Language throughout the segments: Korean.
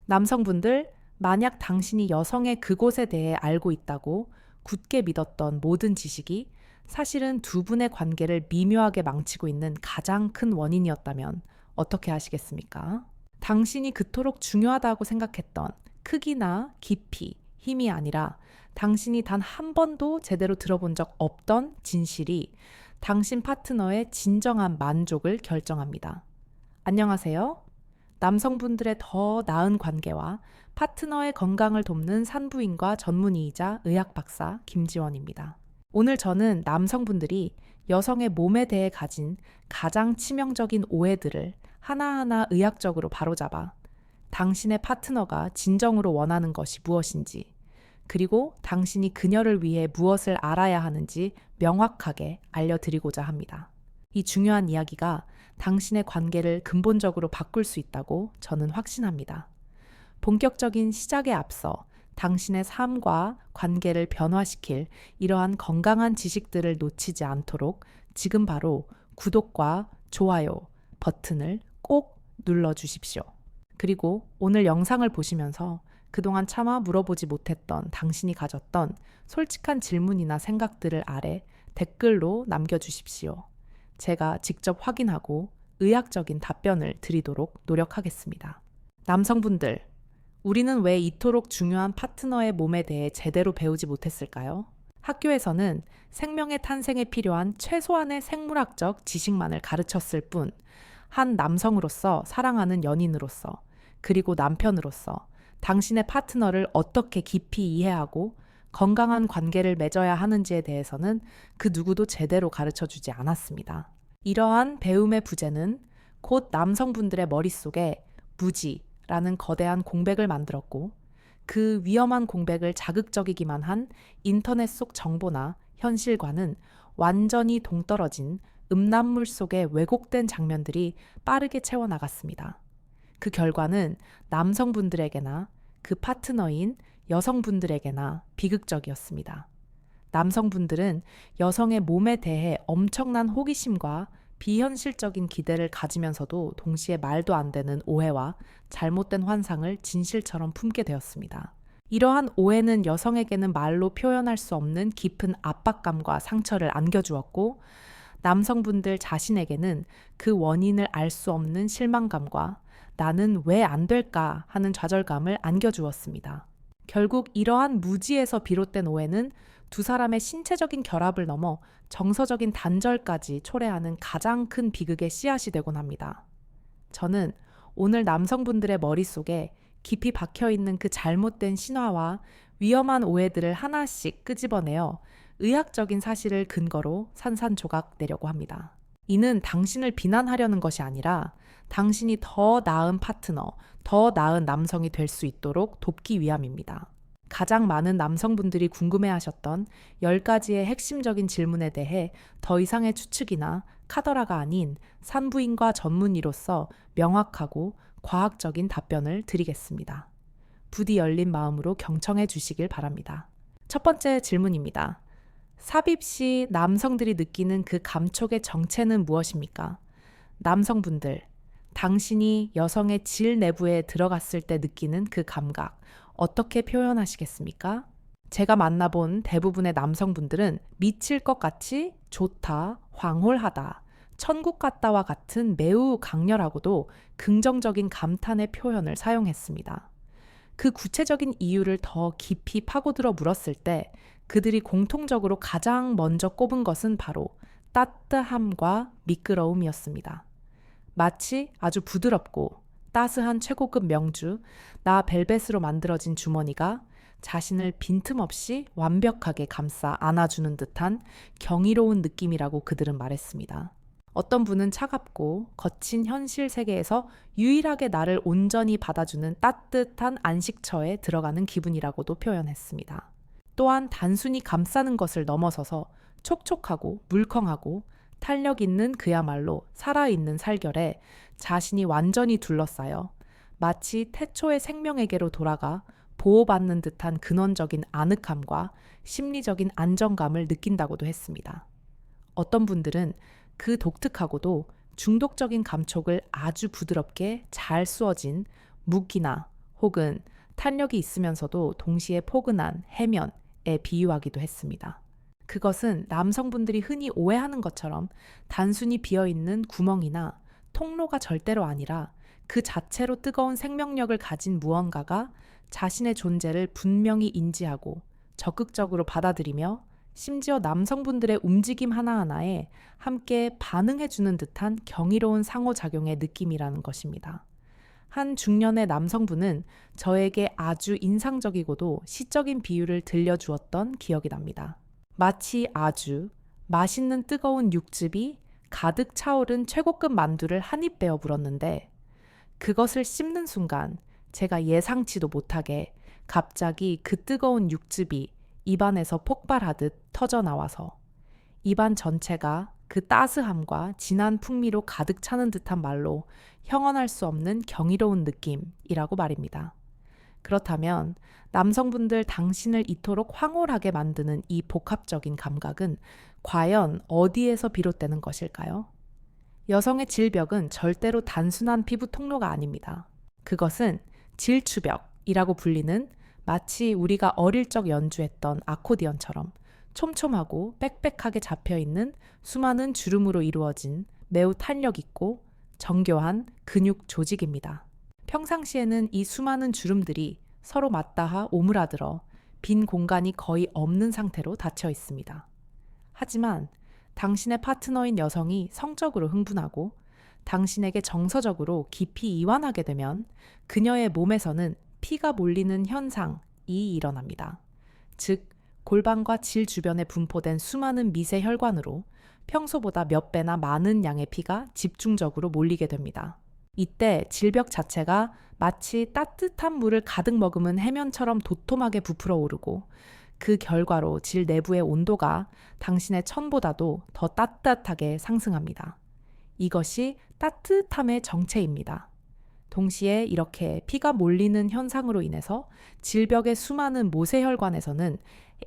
남성분들, 만약 당신이 여성의 그곳에 대해 알고 있다고 굳게 믿었던 모든 지식이 사실은 두 분의 관계를 미묘하게 망치고 있는 가장 큰 원인이었다면 어떻게 하시겠습니까? 당신이 그토록 중요하다고 생각했던 크기나 깊이, 힘이 아니라 당신이 단 한 번도 제대로 들어본 적 없던 진실이 당신 파트너의 진정한 만족을 결정합니다. 안녕하세요. 남성분들의 더 나은 관계와 파트너의 건강을 돕는 산부인과 전문의이자 의학 박사 김지원입니다. 오늘 저는 남성분들이 여성의 몸에 대해 가진 가장 치명적인 오해들을 하나하나 의학적으로 바로잡아 당신의 파트너가 진정으로 원하는 것이 무엇인지, 그리고 당신이 그녀를 위해 무엇을 알아야 하는지 명확하게 알려드리고자 합니다. 이 중요한 이야기가 당신의 관계를 근본적으로 바꿀 수 있다고 저는 확신합니다. 본격적인 시작에 앞서 당신의 삶과 관계를 변화시킬 이러한 건강한 지식들을 놓치지 않도록 지금 바로 구독과 좋아요 버튼을 꼭 눌러주십시오. 그리고 오늘 영상을 보시면서 그동안 차마 물어보지 못했던 당신이 가졌던 솔직한 질문이나 생각들을 아래 댓글로 남겨주십시오. 제가 직접 확인하고 의학적인 답변을 드리도록 노력하겠습니다. 남성분들, 우리는 왜 이토록 중요한 파트너의 몸에 대해 제대로 배우지 못했을까요? 학교에서는 생명의 탄생에 필요한 최소한의 생물학적 지식만을 가르쳤을 뿐, 한 남성으로서 사랑하는 연인으로서, 그리고 남편으로서 당신의 파트너를 어떻게 깊이 이해하고 건강한 관계를 맺어야 하는지에 대해서는 그 누구도 제대로 가르쳐 주지 않았습니다. 이러한 배움의 부재는 곧 남성분들의 머릿속에 무지라는 거대한 공백을 만들었고, 그 위험한 공백을 자극적이기만 한 인터넷 속 정보나 현실과는 완전히 동떨어진 음란물 속의 왜곡된 장면들이 빠르게 채워나갔습니다. 그 결과는 남성분들에게나 그 파트너인 여성분들에게나 비극적이었습니다. 남성분들은 여성의 몸에 대해 엄청난 호기심과 비현실적인 기대를 가지면서도 동시에 말도 안 되는 오해와 잘못된 환상을 진실처럼 품게 되었습니다. 이러한 오해는 여성에게는 말로 표현할 수 없는 깊은 압박감과 상처를 안겨주었고, 남성분들 자신에게는 그 원인을 알 수 없는 실망감과 나는 왜 안 될까 하는 좌절감을 안겨주었습니다. 결국 이러한 무지에서 비롯된 오해는 두 사람의 신체적인 결합을 넘어 정서적인 단절까지 초래하는 가장 큰 비극의 씨앗이 되곤 합니다. 저는 오늘 남성분들의 머릿속에 깊이 박혀있는 그 잘못된 신화와 위험한 오해들을 하나씩 끄집어내어 의학적인 사실을 근거로 산산조각 내려고 합니다. 이는 당신을 비난하려는 것이 아니라 당신이 더 나은 파트너, 더 나은 남성이 될 수 있도록 돕기 위함입니다. 가장 많은 남성분들이 궁금해하셨던 10가지의 핵심적인 질문에 대해 더 이상의 추측이나 카더라가 아닌 산부인과 전문의로서 명확하고 과학적인 답변을 드리겠습니다. 부디 열린 마음으로 경청해 주시길 바랍니다. 첫 번째 질문입니다. 삽입 시 남성들이 느끼는 그 감촉의 정체는 무엇입니까? 남성분들, 당신이 여성의 질 내부에 들어갔을 때 느끼는 그 감각, 어떻게 표현하시겠습니까? 제가 만나본 대부분의 남성분들은 미칠 것 같이 좋다, 황홀하다, 천국 같다와 같은 매우 강렬하고도 긍정적인 감탄의 표현을 사용했습니다. 그 구체적인 이유를 더 깊이 파고들어 물었을 때 그들이 공통적으로 가장 먼저 꼽은 것은 바로 따뜻함과 미끄러움이었습니다. 마치 아주 부드럽고 따스한 최고급 명주, 나 벨벳으로 만들어진 주머니가 자신을 빈틈없이 완벽하게 감싸 안아주는 듯한 경이로운 느낌이라고 그들은 말했습니다. 어떤 분은 차갑고 거친 현실 세계에서 유일하게 나를 온전히 받아주는 따뜻한 안식처에 들어가는 기분이라고도 표현했습니다. 또한 단순히 감싸는 것을 넘어서서 촉촉하고 물컹하고 탄력 있는 그야말로 살아있는 살결에 자신이 완전히 둘러싸여 마치 태초의 생명에게로 돌아가 보호받는 듯한 근원적인 아늑함과 심리적인 안정감을 느낀다고도 했습니다. 어떤 분들은 그 독특하고도 중독적인 감촉을 아주 부드럽게 잘 쑤어진 묵이나 혹은 탄력이 있으면서도 동시에 포근한 해면에 비유하기도 했습니다. 그것은 남성분들이 흔히 오해하는 것처럼 단순히 비어있는 구멍이나 통로가 절대로 아니라 그 자체로 뜨거운 생명력을 가진 무언가가 자신의 존재를 분명히 인지하고 적극적으로 받아들이며 심지어 남성분들의 움직임 하나하나에 함께 반응해주는 듯한 경이로운 상호작용의 느낌이라는 것입니다. 한 중년의 남성분은 저에게 아주 인상적이고도 시적인 비유를 들려주었던 기억이 납니다. 마치 아주 맛있는 뜨거운 육즙이 가득 차오른 최고급 만두를 한 입 베어 물었는데 그것을 씹는 순간 제가 예상치도 못하게 갑자기 그 뜨거운 육즙이 입안에서 폭발하듯 터져 나와서 입안 전체가 그 따스함과 진한 풍미로 가득 차는 듯한 말로 형언할 수 없는 경이로운 느낌이라고 말입니다. 그렇다면 남성분들 당신을 이토록 황홀하게 만드는 이 복합적인 감각은 과연 어디에서 비롯되는 것일까요? 여성의 질벽은 절대로 단순한 피부 통로가 아닙니다. 그것은 질추벽이라고 불리는 마치 우리가 어릴 적 연주했던 아코디언처럼 촘촘하고 빽빽하게 잡혀있는 수많은 주름으로 이루어진 매우 탄력 있고 정교한 근육 조직입니다. 평상시에는 이 수많은 주름들이 서로 맞닿아 오므라들어 빈 공간이 거의 없는 상태로 닫혀 있습니다. 하지만 당신의 파트너인 여성이 성적으로 흥분하고 당신에게 정서적으로 깊이 이완하게 되면 그녀의 몸에서는 피가 몰리는 현상이 일어납니다. 즉, 골반과 질 주변에 분포된 수많은 미세 혈관으로 평소보다 몇 배나 많은 양의 피가 집중적으로 몰리게 됩니다. 이때 질벽 자체가 마치 따뜻한 물을 가득 머금은 해면처럼 도톰하게 부풀어 오르고 그 결과로 질 내부의 온도가 당신의 천보다도 더 따뜻하게 상승합니다. 이것이 따뜻함의 정체입니다. 동시에 이렇게 피가 몰리는 현상으로 인해서 질벽의 수많은 모세혈관에서는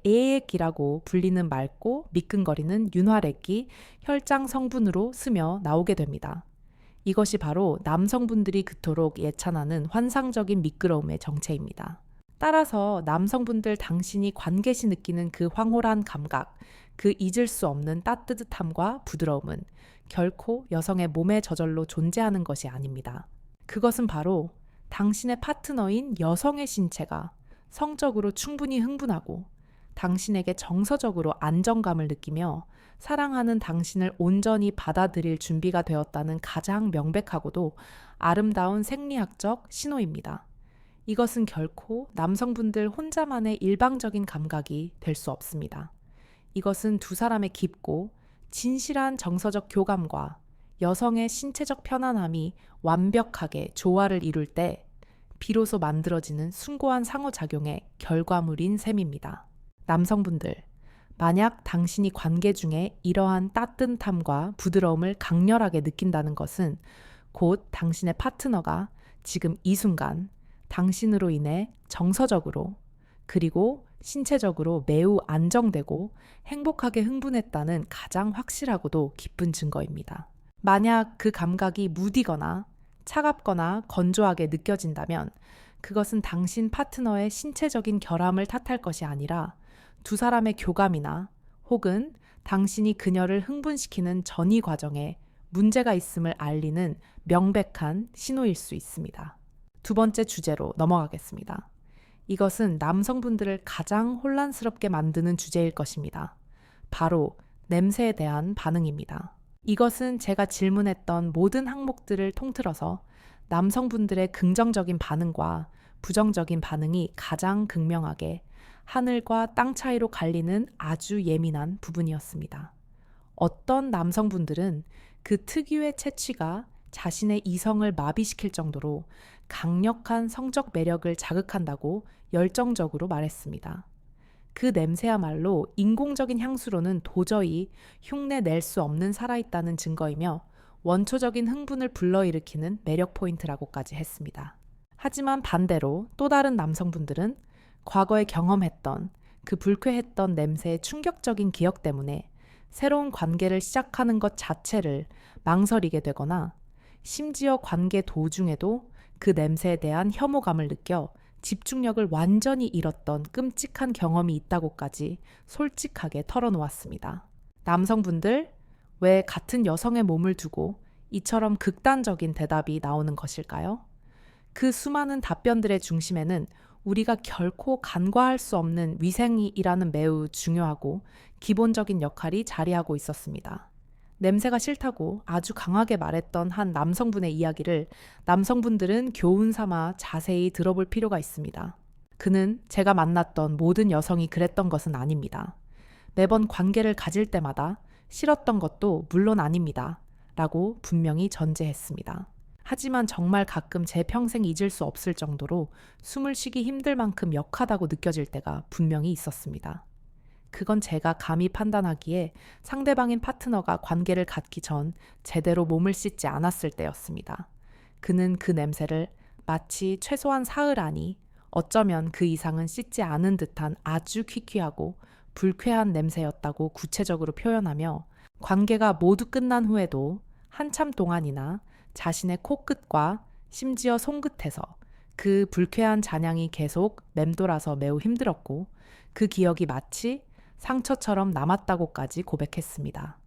에액이라고 불리는 맑고 미끈거리는 윤활액이 혈장 성분으로 스며 나오게 됩니다. 이것이 바로 남성분들이 그토록 예찬하는 환상적인 미끄러움의 정체입니다. 따라서 남성분들 당신이 관계시 느끼는 그 황홀한 감각, 그 잊을 수 없는 따뜻함과 부드러움은 결코 여성의 몸에 저절로 존재하는 것이 아닙니다. 그것은 바로 당신의 파트너인 여성의 신체가 성적으로 충분히 흥분하고 당신에게 정서적으로 안정감을 느끼며 사랑하는 당신을 온전히 받아들일 준비가 되었다는 가장 명백하고도 아름다운 생리학적 신호입니다. 이것은 결코 남성분들 혼자만의 일방적인 감각이 될 수 없습니다. 이것은 두 사람의 깊고 진실한 정서적 교감과 여성의 신체적 편안함이 완벽하게 조화를 이룰 때 비로소 만들어지는 숭고한 상호작용의 결과물인 셈입니다. 남성분들, 만약 당신이 관계 중에 이러한 따뜻함과 부드러움을 강렬하게 느낀다는 것은 곧 당신의 파트너가 지금 이 순간 당신으로 인해 정서적으로 그리고 신체적으로 매우 안정되고 행복하게 흥분했다는 가장 확실하고도 기쁜 증거입니다. 만약 그 감각이 무디거나 차갑거나 건조하게 느껴진다면 그것은 당신 파트너의 신체적인 결함을 탓할 것이 아니라 두 사람의 교감이나 혹은 당신이 그녀를 흥분시키는 전이 과정에 문제가 있음을 알리는 명백한 신호일 수 있습니다. 두 번째 주제로 넘어가겠습니다. 이것은 남성분들을 가장 혼란스럽게 만드는 주제일 것입니다. 바로 냄새에 대한 반응입니다. 이것은 제가 질문했던 모든 항목들을 통틀어서 남성분들의 긍정적인 반응과 부정적인 반응이 가장 극명하게 하늘과 땅 차이로 갈리는 아주 예민한 부분이었습니다. 어떤 남성분들은 그 특유의 채취가 자신의 이성을 마비시킬 정도로 강력한 성적 매력을 자극한다고 열정적으로 말했습니다. 그 냄새야말로 인공적인 향수로는 도저히 흉내 낼 수 없는 살아있다는 증거이며 원초적인 흥분을 불러일으키는 매력 포인트라고까지 했습니다. 하지만 반대로 또 다른 남성분들은 과거에 경험했던 그 불쾌했던 냄새의 충격적인 기억 때문에 새로운 관계를 시작하는 것 자체를 망설이게 되거나 심지어 관계 도중에도 그 냄새에 대한 혐오감을 느껴 집중력을 완전히 잃었던 끔찍한 경험이 있다고까지 솔직하게 털어놓았습니다. 남성분들, 왜 같은 여성의 몸을 두고 이처럼 극단적인 대답이 나오는 것일까요? 그 수많은 답변들의 중심에는 우리가 결코 간과할 수 없는 위생이라는 매우 중요하고 기본적인 역할이 자리하고 있었습니다. 냄새가 싫다고 아주 강하게 말했던 한 남성분의 이야기를 남성분들은 교훈 삼아 자세히 들어볼 필요가 있습니다. 그는 제가 만났던 모든 여성이 그랬던 것은 아닙니다. 매번 관계를 가질 때마다 싫었던 것도 물론 아닙니다. 라고 분명히 전제했습니다. 하지만 정말 가끔 제 평생 잊을 수 없을 정도로 숨을 쉬기 힘들 만큼 역하다고 느껴질 때가 분명히 있었습니다. 그건 제가 감히 판단하기에 상대방인 파트너가 관계를 갖기 전 제대로 몸을 씻지 않았을 때였습니다. 그는 그 냄새를 마치 최소한 사흘 안이 어쩌면 그 이상은 씻지 않은 듯한 아주 퀴퀴하고 불쾌한 냄새였다고 구체적으로 표현하며 관계가 모두 끝난 후에도 한참 동안이나 자신의 코끝과 심지어 손끝에서 그 불쾌한 잔향이 계속 맴돌아서 매우 힘들었고 그 기억이 마치 상처처럼 남았다고까지 고백했습니다.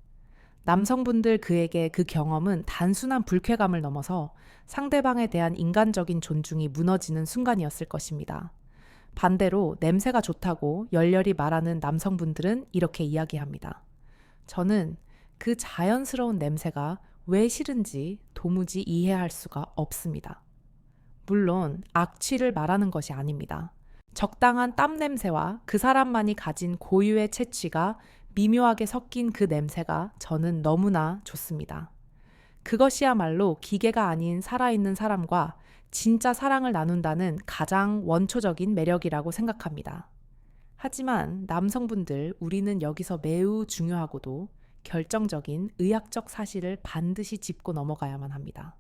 남성분들 그에게 그 경험은 단순한 불쾌감을 넘어서 상대방에 대한 인간적인 존중이 무너지는 순간이었을 것입니다. 반대로 냄새가 좋다고 열렬히 말하는 남성분들은 이렇게 이야기합니다. 저는 그 자연스러운 냄새가 왜 싫은지 도무지 이해할 수가 없습니다. 물론 악취를 말하는 것이 아닙니다. 적당한 땀 냄새와 그 사람만이 가진 고유의 채취가 미묘하게 섞인 그 냄새가 저는 너무나 좋습니다. 그것이야말로 기계가 아닌 살아있는 사람과 진짜 사랑을 나눈다는 가장 원초적인 매력이라고 생각합니다. 하지만 남성분들, 우리는 여기서 매우 중요하고도 결정적인 의학적 사실을 반드시 짚고 넘어가야만 합니다.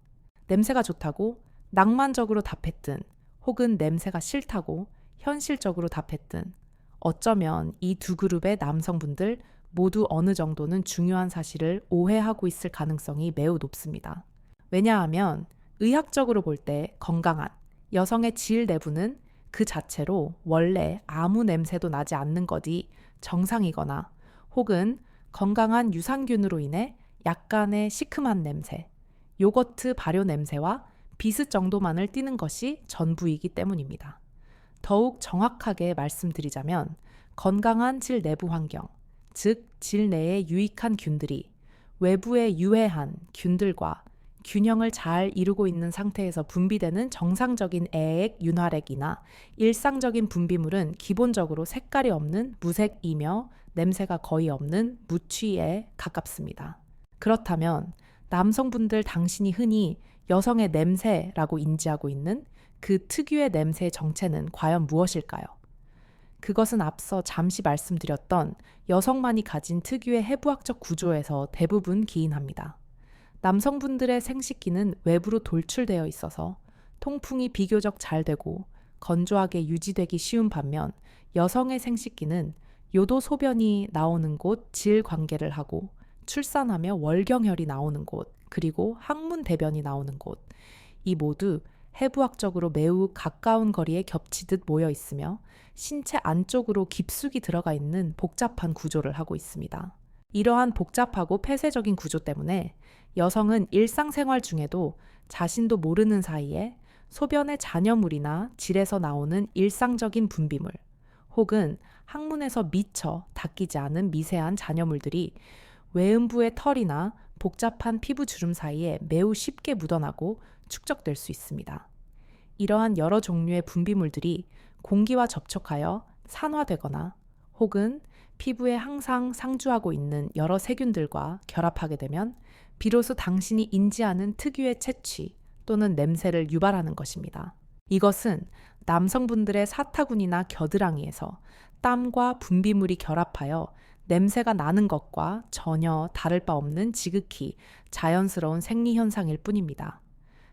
냄새가 좋다고 낭만적으로 답했든 혹은 냄새가 싫다고 현실적으로 답했든 어쩌면 이 두 그룹의 남성분들 모두 어느 정도는 중요한 사실을 오해하고 있을 가능성이 매우 높습니다. 왜냐하면 의학적으로 볼 때 건강한 여성의 질 내부는 그 자체로 원래 아무 냄새도 나지 않는 것이 정상이거나 혹은 건강한 유산균으로 인해 약간의 시큼한 냄새, 요거트 발효 냄새와 비슷 정도만을 띠는 것이 전부이기 때문입니다. 더욱 정확하게 말씀드리자면 건강한 질 내부 환경, 즉 질 내에 유익한 균들이 외부에 유해한 균들과 균형을 잘 이루고 있는 상태에서 분비되는 정상적인 애액, 윤활액이나 일상적인 분비물은 기본적으로 색깔이 없는 무색이며 냄새가 거의 없는 무취에 가깝습니다. 그렇다면 남성분들 당신이 흔히 여성의 냄새라고 인지하고 있는 그 특유의 냄새의 정체는 과연 무엇일까요? 그것은 앞서 잠시 말씀드렸던 여성만이 가진 특유의 해부학적 구조에서 대부분 기인합니다. 남성분들의 생식기는 외부로 돌출되어 있어서 통풍이 비교적 잘 되고 건조하게 유지되기 쉬운 반면 여성의 생식기는 요도 소변이 나오는 곳 질 관계를 하고 출산하며 월경혈이 나오는 곳 그리고 항문 대변이 나오는 곳 이 모두 해부학적으로 매우 가까운 거리에 겹치듯 모여 있으며 신체 안쪽으로 깊숙이 들어가 있는 복잡한 구조를 하고 있습니다. 이러한 복잡하고 폐쇄적인 구조 때문에 여성은 일상생활 중에도 자신도 모르는 사이에 소변의 잔여물이나 질에서 나오는 일상적인 분비물 혹은 항문에서 미처 닦이지 않은 미세한 잔여물들이 외음부의 털이나 복잡한 피부 주름 사이에 매우 쉽게 묻어나고 축적될 수 있습니다. 이러한 여러 종류의 분비물들이 공기와 접촉하여 산화되거나 혹은 피부에 항상 상주하고 있는 여러 세균들과 결합하게 되면 비로소 당신이 인지하는 특유의 채취 또는 냄새를 유발하는 것입니다. 이것은 남성분들의 사타구니나 겨드랑이에서 땀과 분비물이 결합하여 냄새가 나는 것과 전혀 다를 바 없는 지극히 자연스러운 생리현상일 뿐입니다.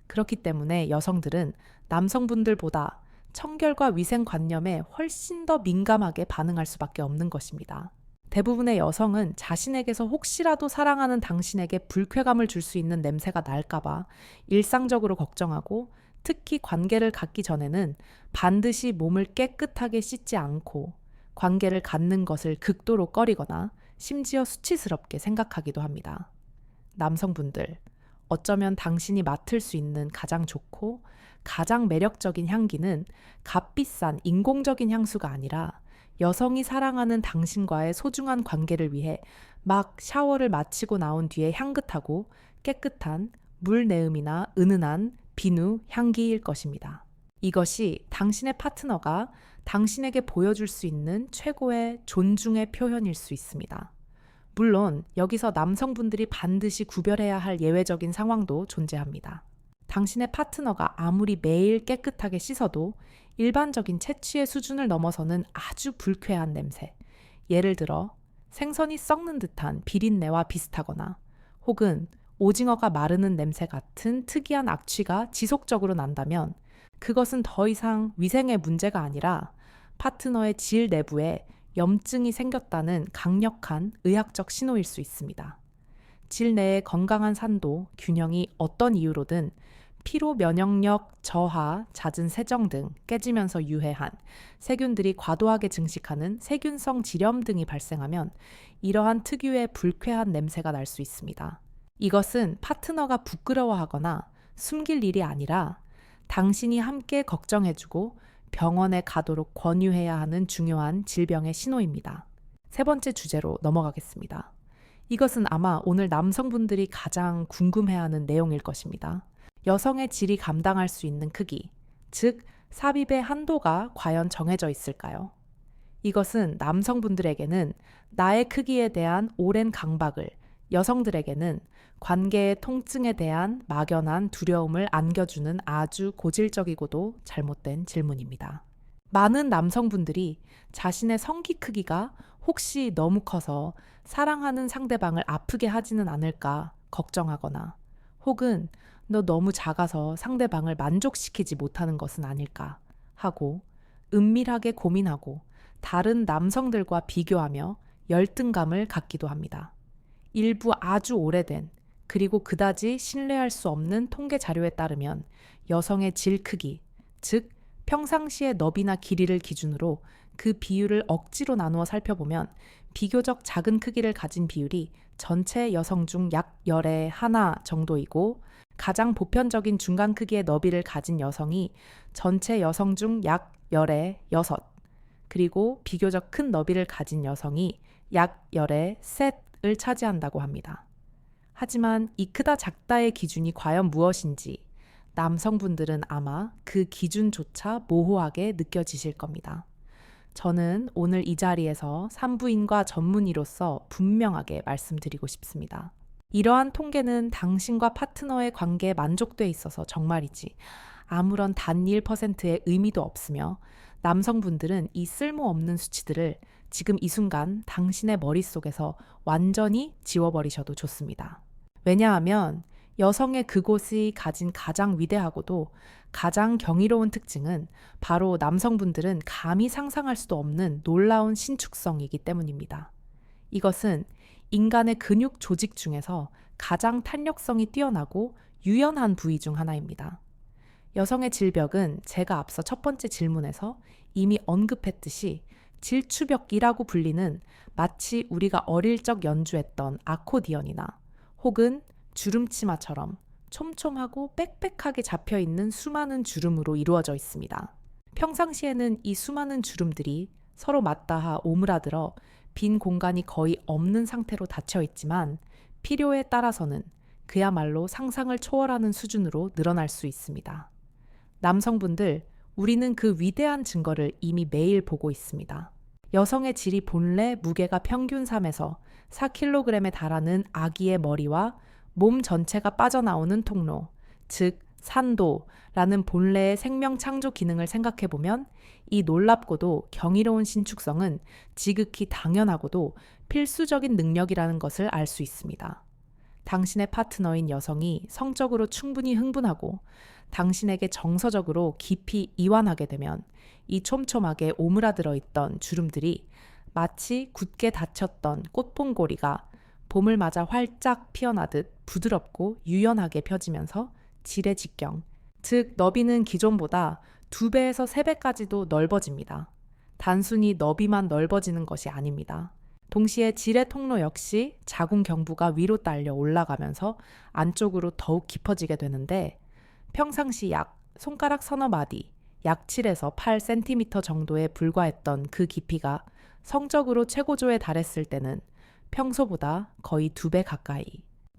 그렇기 때문에 여성들은 남성분들보다 청결과 위생관념에 훨씬 더 민감하게 반응할 수밖에 없는 것입니다. 대부분의 여성은 자신에게서 혹시라도 사랑하는 당신에게 불쾌감을 줄 수 있는 냄새가 날까봐 일상적으로 걱정하고 특히 관계를 갖기 전에는 반드시 몸을 깨끗하게 씻지 않고 관계를 갖는 것을 극도로 꺼리거나 심지어 수치스럽게 생각하기도 합니다. 남성분들, 어쩌면 당신이 맡을 수 있는 가장 좋고 가장 매력적인 향기는 값비싼 인공적인 향수가 아니라 여성이 사랑하는 당신과의 소중한 관계를 위해 막 샤워를 마치고 나온 뒤에 향긋하고 깨끗한 물내음이나 은은한 비누 향기일 것입니다. 이것이 당신의 파트너가 당신에게 보여줄 수 있는 최고의 존중의 표현일 수 있습니다. 물론 여기서 남성분들이 반드시 구별해야 할 예외적인 상황도 존재합니다. 당신의 파트너가 아무리 매일 깨끗하게 씻어도 일반적인 채취의 수준을 넘어서는 아주 불쾌한 냄새, 예를 들어 생선이 썩는 듯한 비린내와 비슷하거나 혹은 오징어가 마르는 냄새 같은 특이한 악취가 지속적으로 난다면 그것은 더 이상 위생의 문제가 아니라 파트너의 질 내부에 염증이 생겼다는 강력한 의학적 신호일 수 있습니다. 질 내의 건강한 산도, 균형이 어떤 이유로든 피로 면역력 저하, 잦은 세정 등 깨지면서 유해한 세균들이 과도하게 증식하는 세균성 질염 등이 발생하면 이러한 특유의 불쾌한 냄새가 날 수 있습니다. 이것은 파트너가 부끄러워하거나 숨길 일이 아니라 당신이 함께 걱정해주고 병원에 가도록 권유해야 하는 중요한 질병의 신호입니다. 세 번째 주제로 넘어가겠습니다. 이것은 아마 오늘 남성분들이 가장 궁금해하는 내용일 것입니다. 여성의 질이 감당할 수 있는 크기, 즉 삽입의 한도가 과연 정해져 있을까요? 이것은 남성분들에게는 나의 크기에 대한 오랜 강박을, 여성들에게는 관계의 통증에 대한 막연한 두려움을 안겨주는 아주 고질적이고도 잘못된 질문입니다. 많은 남성분들이 자신의 성기 크기가 혹시 너무 커서 사랑하는 상대방을 아프게 하지는 않을까 걱정하거나 혹은 너 너무 작아서 상대방을 만족시키지 못하는 것은 아닐까 하고 은밀하게 고민하고 다른 남성들과 비교하며 열등감을 갖기도 합니다. 일부 아주 오래된 그리고 그다지 신뢰할 수 없는 통계 자료에 따르면 여성의 질 크기, 즉 평상시의 너비나 길이를 기준으로 그 비율을 억지로 나누어 살펴보면 비교적 작은 크기를 가진 비율이 전체 여성 중 약 10의 하나 정도이고 가장 보편적인 중간 크기의 너비를 가진 여성이 전체 여성 중 약 10의 6, 그리고 비교적 큰 너비를 가진 여성이 약 10의 셋을 차지한다고 합니다. 하지만 이 크다 작다의 기준이 과연 무엇인지 남성분들은 아마 그 기준조차 모호하게 느껴지실 겁니다. 저는 오늘 이 자리에서 산부인과 전문의로서 분명하게 말씀드리고 싶습니다. 이러한 통계는 당신과 파트너의 관계에 만족도에 있어서 정말이지 아무런 단 1%의 의미도 없으며 남성분들은 이 쓸모없는 수치들을 지금 이 순간 당신의 머릿속에서 완전히 지워버리셔도 좋습니다. 왜냐하면 여성의 그곳이 가진 가장 위대하고도 가장 경이로운 특징은 바로 남성분들은 감히 상상할 수도 없는 놀라운 신축성이기 때문입니다. 이것은 인간의 근육 조직 중에서 가장 탄력성이 뛰어나고 유연한 부위 중 하나입니다. 여성의 질벽은 제가 앞서 첫 번째 질문에서 이미 언급했듯이 질추벽이라고 불리는 마치 우리가 어릴 적 연주했던 아코디언이나 혹은 주름치마처럼 촘촘하고 빽빽하게 잡혀있는 수많은 주름으로 이루어져 있습니다. 평상시에는 이 수많은 주름들이 서로 맞닿아 오므라들어 빈 공간이 거의 없는 상태로 닫혀 있지만 필요에 따라서는 그야말로 상상을 초월하는 수준으로 늘어날 수 있습니다. 남성분들, 우리는 그 위대한 증거를 이미 매일 보고 있습니다. 여성의 질이 본래 무게가 평균 3에서 4kg에 달하는 아기의 머리와 몸 전체가 빠져나오는 통로, 즉 산도라는 본래의 생명 창조 기능을 생각해보면 이 놀랍고도 경이로운 신축성은 지극히 당연하고도 필수적인 능력이라는 것을 알 수 있습니다. 당신의 파트너인 여성이 성적으로 충분히 흥분하고 당신에게 정서적으로 깊이 이완하게 되면 이 촘촘하게 오므라들어 있던 주름들이 마치 굳게 닫혔던 꽃봉고리가 봄을 맞아 활짝 피어나듯 부드럽고 유연하게 펴지면서 질의 직경, 즉, 너비는 기존보다 2배에서 3배까지도 넓어집니다. 단순히 너비만 넓어지는 것이 아닙니다. 동시에 질의 통로 역시 자궁 경부가 위로 딸려 올라가면서 안쪽으로 더욱 깊어지게 되는데, 평상시 약 손가락 서너 마디, 약 7에서 8cm 정도에 불과했던 그 깊이가 성적으로 최고조에 달했을 때는 평소보다 거의 2배 가까이,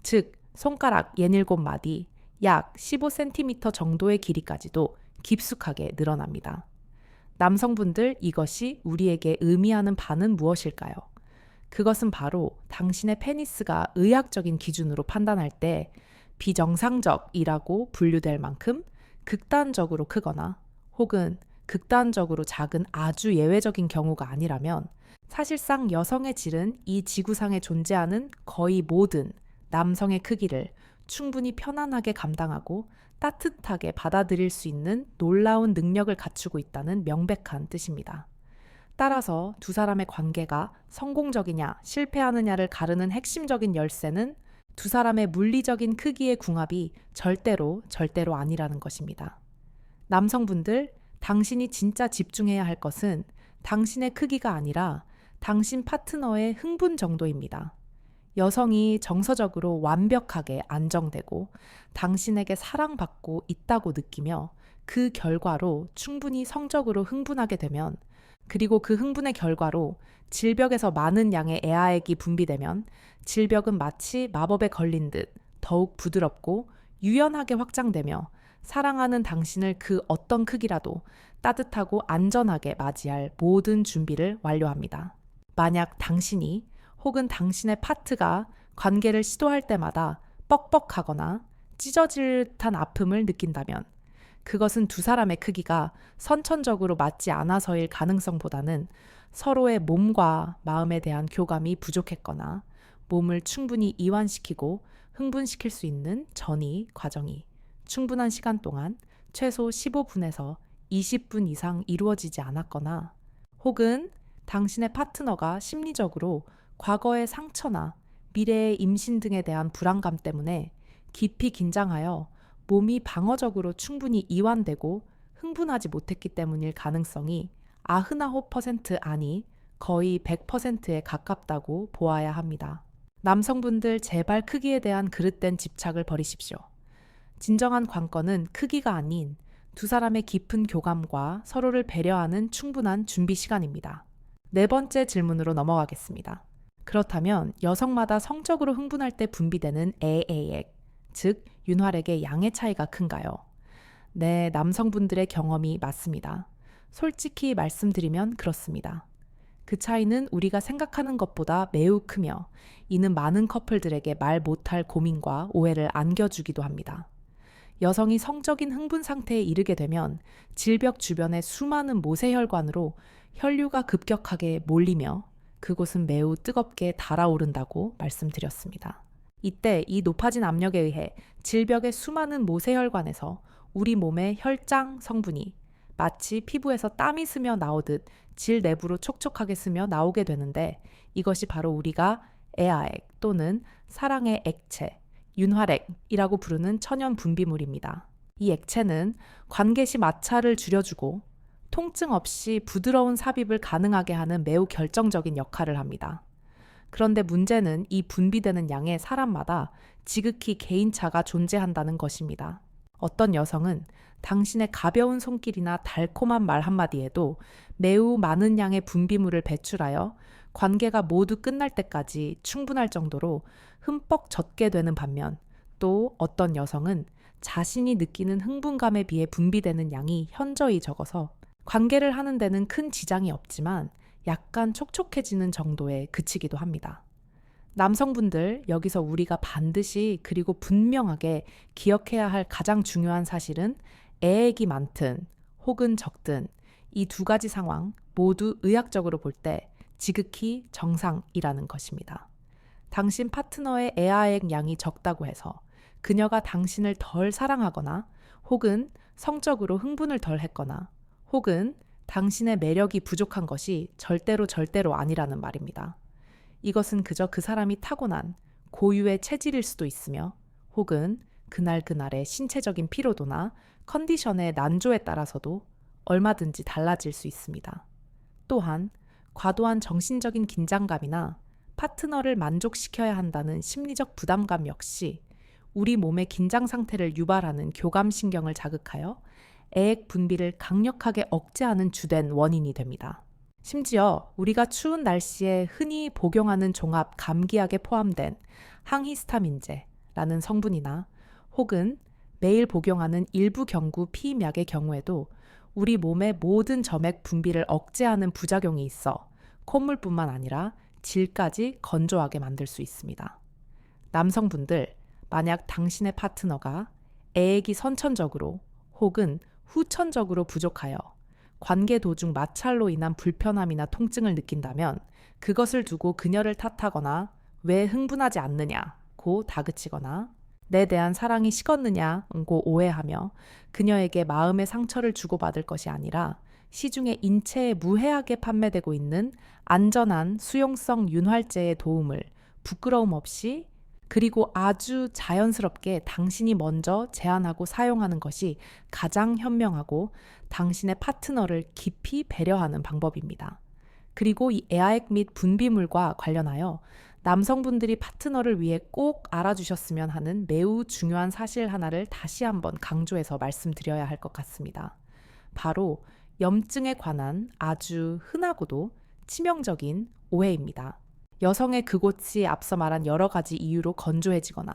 즉 손가락 67마디, 약 15cm 정도의 길이까지도 깊숙하게 늘어납니다. 남성분들, 이것이 우리에게 의미하는 바는 무엇일까요? 그것은 바로 당신의 페니스가 의학적인 기준으로 판단할 때 비정상적이라고 분류될 만큼 극단적으로 크거나 혹은 극단적으로 작은 아주 예외적인 경우가 아니라면, 사실상 여성의 질은 이 지구상에 존재하는 거의 모든 남성의 크기를 충분히 편안하게 감당하고 따뜻하게 받아들일 수 있는 놀라운 능력을 갖추고 있다는 명백한 뜻입니다. 따라서 두 사람의 관계가 성공적이냐 실패하느냐를 가르는 핵심적인 열쇠는 두 사람의 물리적인 크기의 궁합이 절대로 아니라는 것입니다. 남성분들, 당신이 진짜 집중해야 할 것은 당신의 크기가 아니라 당신 파트너의 흥분 정도입니다. 여성이 정서적으로 완벽하게 안정되고 당신에게 사랑받고 있다고 느끼며 그 결과로 충분히 성적으로 흥분하게 되면, 그리고 그 흥분의 결과로 질벽에서 많은 양의 에아액이 분비되면 질벽은 마치 마법에 걸린 듯 더욱 부드럽고 유연하게 확장되며 사랑하는 당신을 그 어떤 크기라도 따뜻하고 안전하게 맞이할 모든 준비를 완료합니다. 만약 당신이 혹은 당신의 파트가 관계를 시도할 때마다 뻑뻑하거나 찢어질 듯한 아픔을 느낀다면, 그것은 두 사람의 크기가 선천적으로 맞지 않아서일 가능성보다는 서로의 몸과 마음에 대한 교감이 부족했거나 몸을 충분히 이완시키고 흥분시킬 수 있는 전이 과정이 충분한 시간 동안 최소 15분에서 20분 이상 이루어지지 않았거나, 혹은 당신의 파트너가 심리적으로 과거의 상처나 미래의 임신 등에 대한 불안감 때문에 깊이 긴장하여 몸이 방어적으로 충분히 이완되고 흥분하지 못했기 때문일 가능성이 99% 아니 거의 100%에 가깝다고 보아야 합니다. 남성분들, 제발 크기에 대한 그릇된 집착을 버리십시오. 진정한 관건은 크기가 아닌 두 사람의 깊은 교감과 서로를 배려하는 충분한 준비 시간입니다. 4번째 질문으로 넘어가겠습니다. 그렇다면 여성마다 성적으로 흥분할 때 분비되는 에에액, 즉 윤활액의 양의 차이가 큰가요? 네, 남성분들의 경험이 맞습니다. 솔직히 말씀드리면 그렇습니다. 그 차이는 우리가 생각하는 것보다 매우 크며 이는 많은 커플들에게 말 못할 고민과 오해를 안겨주기도 합니다. 여성이 성적인 흥분 상태에 이르게 되면 질벽 주변의 수많은 모세혈관으로 혈류가 급격하게 몰리며 그곳은 매우 뜨겁게 달아오른다고 말씀드렸습니다. 이때 이 높아진 압력에 의해 질벽의 수많은 모세혈관에서 우리 몸의 혈장 성분이 마치 피부에서 땀이 스며 나오듯 질 내부로 촉촉하게 스며 나오게 되는데, 이것이 바로 우리가 에아액 또는 사랑의 액체, 윤활액이라고 부르는 천연 분비물입니다. 이 액체는 관계 시 마찰을 줄여주고 통증 없이 부드러운 삽입을 가능하게 하는 매우 결정적인 역할을 합니다. 그런데 문제는 이 분비되는 양에 사람마다 지극히 개인차가 존재한다는 것입니다. 어떤 여성은 당신의 가벼운 손길이나 달콤한 말 한마디에도 매우 많은 양의 분비물을 배출하여 관계가 모두 끝날 때까지 충분할 정도로 흠뻑 젖게 되는 반면, 또 어떤 여성은 자신이 느끼는 흥분감에 비해 분비되는 양이 현저히 적어서 관계를 하는 데는 큰 지장이 없지만 약간 촉촉해지는 정도에 그치기도 합니다. 남성분들, 여기서 우리가 반드시 그리고 분명하게 기억해야 할 가장 중요한 사실은 애액이 많든 혹은 적든 이 2가지 상황 모두 의학적으로 볼 때 지극히 정상이라는 것입니다. 당신 파트너의 에아액 양이 적다고 해서 그녀가 당신을 덜 사랑하거나 혹은 성적으로 흥분을 덜 했거나 혹은 당신의 매력이 부족한 것이 절대로 아니라는 말입니다. 이것은 그저 그 사람이 타고난 고유의 체질일 수도 있으며, 혹은 그날그날의 신체적인 피로도나 컨디션의 난조에 따라서도 얼마든지 달라질 수 있습니다. 또한 과도한 정신적인 긴장감이나 파트너를 만족시켜야 한다는 심리적 부담감 역시 우리 몸의 긴장 상태를 유발하는 교감신경을 자극하여 애액 분비를 강력하게 억제하는 주된 원인이 됩니다. 심지어 우리가 추운 날씨에 흔히 복용하는 종합 감기약에 포함된 항히스타민제라는 성분이나 혹은 매일 복용하는 일부 경구 피임약의 경우에도 우리 몸의 모든 점액 분비를 억제하는 부작용이 있어 콧물뿐만 아니라 질까지 건조하게 만들 수 있습니다. 남성분들, 만약 당신의 파트너가 애액이 선천적으로 혹은 후천적으로 부족하여 관계 도중 마찰로 인한 불편함이나 통증을 느낀다면 그것을 두고 그녀를 탓하거나 왜 흥분하지 않느냐고 다그치거나 내 대한 사랑이 식었느냐고 오해하며 그녀에게 마음의 상처를 주고받을 것이 아니라 시중에 인체에 무해하게 판매되고 있는 안전한 수용성 윤활제의 도움을 부끄러움 없이 그리고 아주 자연스럽게 당신이 먼저 제안하고 사용하는 것이 가장 현명하고 당신의 파트너를 깊이 배려하는 방법입니다. 그리고 이 애아액 및 분비물과 관련하여 남성분들이 파트너를 위해 꼭 알아주셨으면 하는 매우 중요한 사실 하나를 다시 한번 강조해서 말씀드려야 할 것 같습니다. 바로 염증에 관한 아주 흔하고도 치명적인 오해입니다. 여성의 그곳이 앞서 말한 여러 가지 이유로 건조해지거나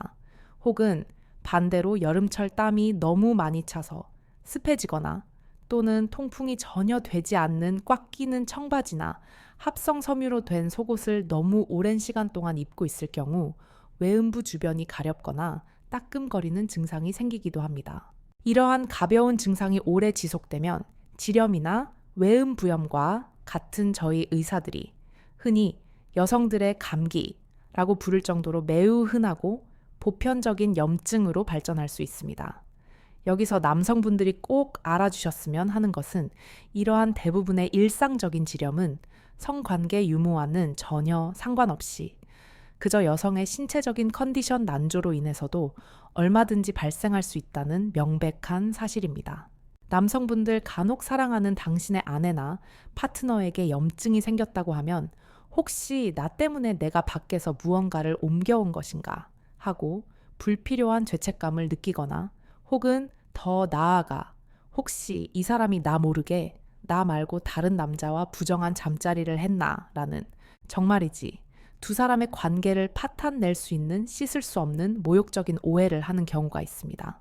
혹은 반대로 여름철 땀이 너무 많이 차서 습해지거나 또는 통풍이 전혀 되지 않는 꽉 끼는 청바지나 합성 섬유로 된 속옷을 너무 오랜 시간 동안 입고 있을 경우 외음부 주변이 가렵거나 따끔거리는 증상이 생기기도 합니다. 이러한 가벼운 증상이 오래 지속되면 지렴이나 외음부염과 같은 저희 의사들이 흔히 여성들의 감기라고 부를 정도로 매우 흔하고 보편적인 염증으로 발전할 수 있습니다. 여기서 남성분들이 꼭 알아주셨으면 하는 것은 이러한 대부분의 일상적인 지렴은 성관계 유무와는 전혀 상관없이 그저 여성의 신체적인 컨디션 난조로 인해서도 얼마든지 발생할 수 있다는 명백한 사실입니다. 남성분들 간혹 사랑하는 당신의 아내나 파트너에게 염증이 생겼다고 하면 혹시 나 때문에 내가 밖에서 무언가를 옮겨온 것인가 하고 불필요한 죄책감을 느끼거나 혹은 더 나아가 혹시 이 사람이 나 모르게 나 말고 다른 남자와 부정한 잠자리를 했나 라는 정말이지 두 사람의 관계를 파탄낼 수 있는 씻을 수 없는 모욕적인 오해를 하는 경우가 있습니다.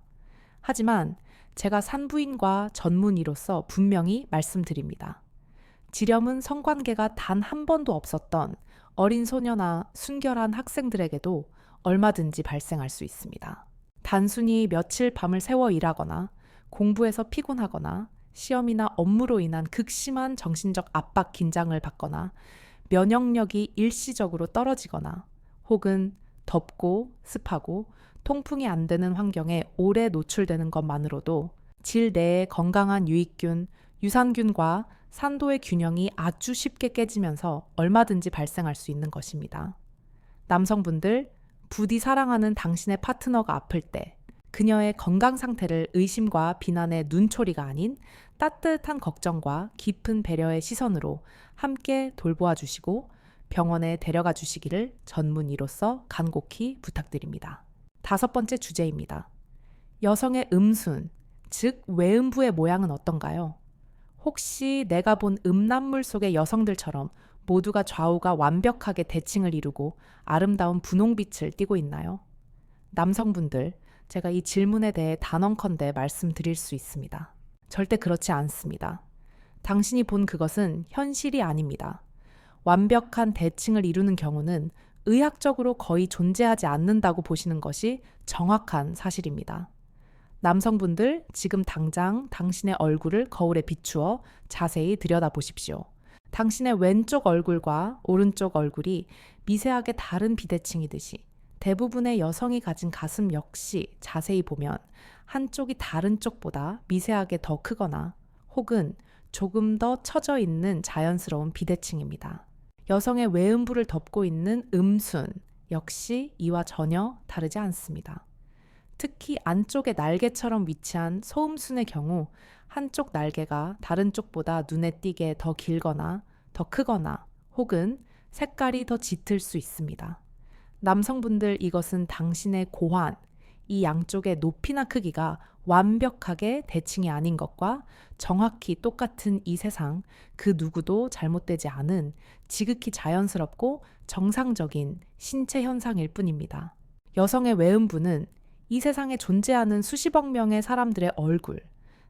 하지만 제가 산부인과 전문의로서 분명히 말씀드립니다. 지렴은 성관계가 단 한 번도 없었던 어린 소녀나 순결한 학생들에게도 얼마든지 발생할 수 있습니다. 단순히 며칠 밤을 새워 일하거나 공부에서 피곤하거나 시험이나 업무로 인한 극심한 정신적 압박 긴장을 받거나 면역력이 일시적으로 떨어지거나 혹은 덥고 습하고 통풍이 안 되는 환경에 오래 노출되는 것만으로도 질 내의 건강한 유익균, 유산균과 산도의 균형이 아주 쉽게 깨지면서 얼마든지 발생할 수 있는 것입니다. 남성분들, 부디 사랑하는 당신의 파트너가 아플 때 그녀의 건강 상태를 의심과 비난의 눈초리가 아닌 따뜻한 걱정과 깊은 배려의 시선으로 함께 돌보아 주시고 병원에 데려가 주시기를 전문의로서 간곡히 부탁드립니다. 5번째 주제입니다. 여성의 음순, 즉 외음부의 모양은 어떤가요? 혹시 내가 본 음란물 속의 여성들처럼 모두가 좌우가 완벽하게 대칭을 이루고 아름다운 분홍빛을 띠고 있나요? 남성분들, 제가 이 질문에 대해 단언컨대 말씀드릴 수 있습니다. 절대 그렇지 않습니다. 당신이 본 그것은 현실이 아닙니다. 완벽한 대칭을 이루는 경우는 의학적으로 거의 존재하지 않는다고 보시는 것이 정확한 사실입니다. 남성분들, 지금 당장 당신의 얼굴을 거울에 비추어 자세히 들여다보십시오. 당신의 왼쪽 얼굴과 오른쪽 얼굴이 미세하게 다른 비대칭이듯이 대부분의 여성이 가진 가슴 역시 자세히 보면 한쪽이 다른 쪽보다 미세하게 더 크거나 혹은 조금 더 처져 있는 자연스러운 비대칭입니다. 여성의 외음부를 덮고 있는 음순 역시 이와 전혀 다르지 않습니다. 특히 안쪽에 날개처럼 위치한 소음순의 경우 한쪽 날개가 다른 쪽보다 눈에 띄게 더 길거나 더 크거나 혹은 색깔이 더 짙을 수 있습니다. 남성분들 이것은 당신의 고환, 이 양쪽의 높이나 크기가 완벽하게 대칭이 아닌 것과 정확히 똑같은 이 세상 그 누구도 잘못되지 않은 지극히 자연스럽고 정상적인 신체 현상일 뿐입니다. 여성의 외음부는 이 세상에 존재하는 수십억 명의 사람들의 얼굴,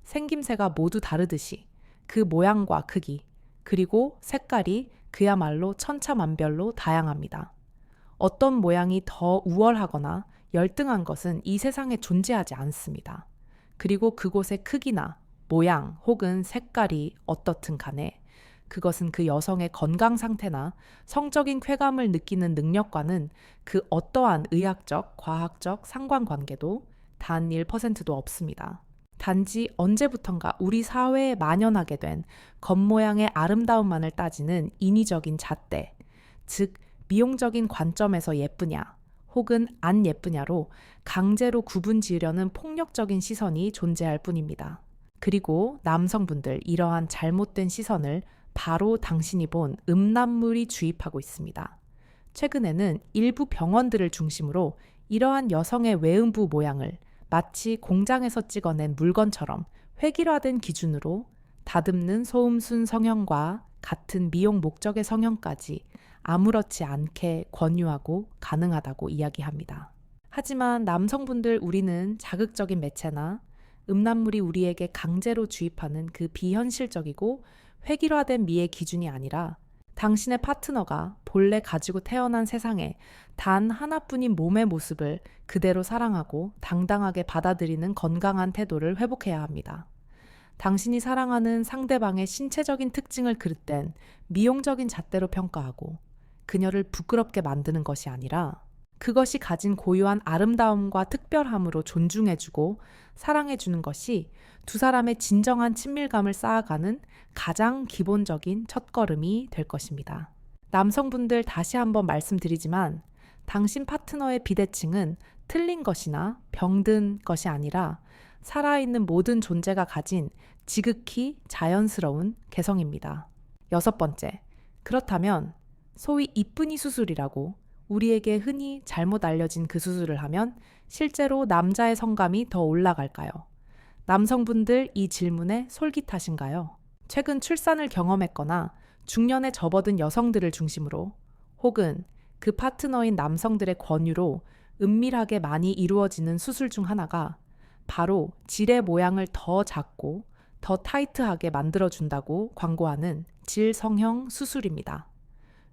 생김새가 모두 다르듯이 그 모양과 크기, 그리고 색깔이 그야말로 천차만별로 다양합니다. 어떤 모양이 더 우월하거나 열등한 것은 이 세상에 존재하지 않습니다. 그리고 그곳의 크기나 모양 혹은 색깔이 어떻든 간에 그것은 그 여성의 건강 상태나 성적인 쾌감을 느끼는 능력과는 그 어떠한 의학적, 과학적 상관관계도 단 1%도 없습니다. 단지 언제부턴가 우리 사회에 만연하게 된 겉모양의 아름다움만을 따지는 인위적인 잣대, 즉 미용적인 관점에서 예쁘냐 혹은 안 예쁘냐로 강제로 구분 지으려는 폭력적인 시선이 존재할 뿐입니다. 그리고 남성분들 이러한 잘못된 시선을 바로 당신이 본 음란물이 주입하고 있습니다. 최근에는 일부 병원들을 중심으로 이러한 여성의 외음부 모양을 마치 공장에서 찍어낸 물건처럼 획일화된 기준으로 다듬는 소음순 성형과 같은 미용 목적의 성형까지 아무렇지 않게 권유하고 가능하다고 이야기합니다. 하지만 남성분들 우리는 자극적인 매체나 음란물이 우리에게 강제로 주입하는 그 비현실적이고 획일화된 미의 기준이 아니라 당신의 파트너가 본래 가지고 태어난 세상에 단 하나뿐인 몸의 모습을 그대로 사랑하고 당당하게 받아들이는 건강한 태도를 회복해야 합니다. 당신이 사랑하는 상대방의 신체적인 특징을 그릇된 미용적인 잣대로 평가하고 그녀를 부끄럽게 만드는 것이 아니라 그것이 가진 고유한 아름다움과 특별함으로 존중해주고 사랑해주는 것이 두 사람의 진정한 친밀감을 쌓아가는 가장 기본적인 첫걸음이 될 것입니다. 남성분들 다시 한번 말씀드리지만 당신 파트너의 비대칭은 틀린 것이나 병든 것이 아니라 살아있는 모든 존재가 가진 지극히 자연스러운 개성입니다. 6번째, 그렇다면 소위 이쁜이 수술이라고 우리에게 흔히 잘못 알려진 그 수술을 하면 실제로 남자의 성감이 더 올라갈까요? 남성분들 이 질문에 솔깃하신가요? 최근 출산을 경험했거나 중년에 접어든 여성들을 중심으로 혹은 그 파트너인 남성들의 권유로 은밀하게 많이 이루어지는 수술 중 하나가 바로 질의 모양을 더 작고 더 타이트하게 만들어준다고 광고하는 질성형 수술입니다.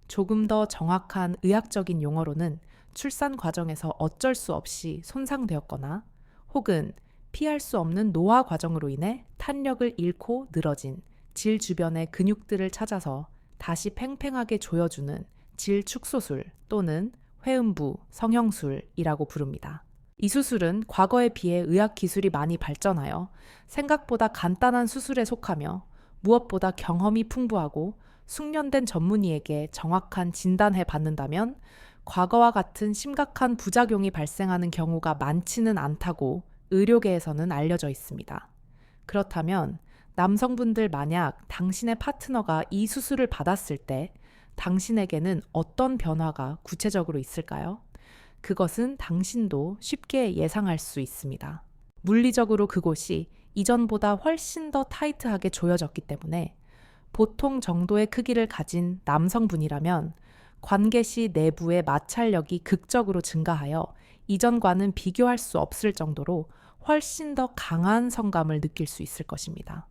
조금 더 정확한 의학적인 용어로는 출산 과정에서 어쩔 수 없이 손상되었거나 혹은 피할 수 없는 노화 과정으로 인해 탄력을 잃고 늘어진 질 주변의 근육들을 찾아서 다시 팽팽하게 조여주는 질 축소술 또는 회음부 성형술이라고 부릅니다. 이 수술은 과거에 비해 의학 기술이 많이 발전하여 생각보다 간단한 수술에 속하며 무엇보다 경험이 풍부하고 숙련된 전문의에게 정확한 진단해 받는다면 과거와 같은 심각한 부작용이 발생하는 경우가 많지는 않다고 의료계에서는 알려져 있습니다. 그렇다면 남성분들 만약 당신의 파트너가 이 수술을 받았을 때 당신에게는 어떤 변화가 구체적으로 있을까요? 그것은 당신도 쉽게 예상할 수 있습니다. 물리적으로 그곳이 이전보다 훨씬 더 타이트하게 조여졌기 때문에 보통 정도의 크기를 가진 남성분이라면 관계 시 내부의 마찰력이 극적으로 증가하여 이전과는 비교할 수 없을 정도로 훨씬 더 강한 성감을 느낄 수 있을 것입니다.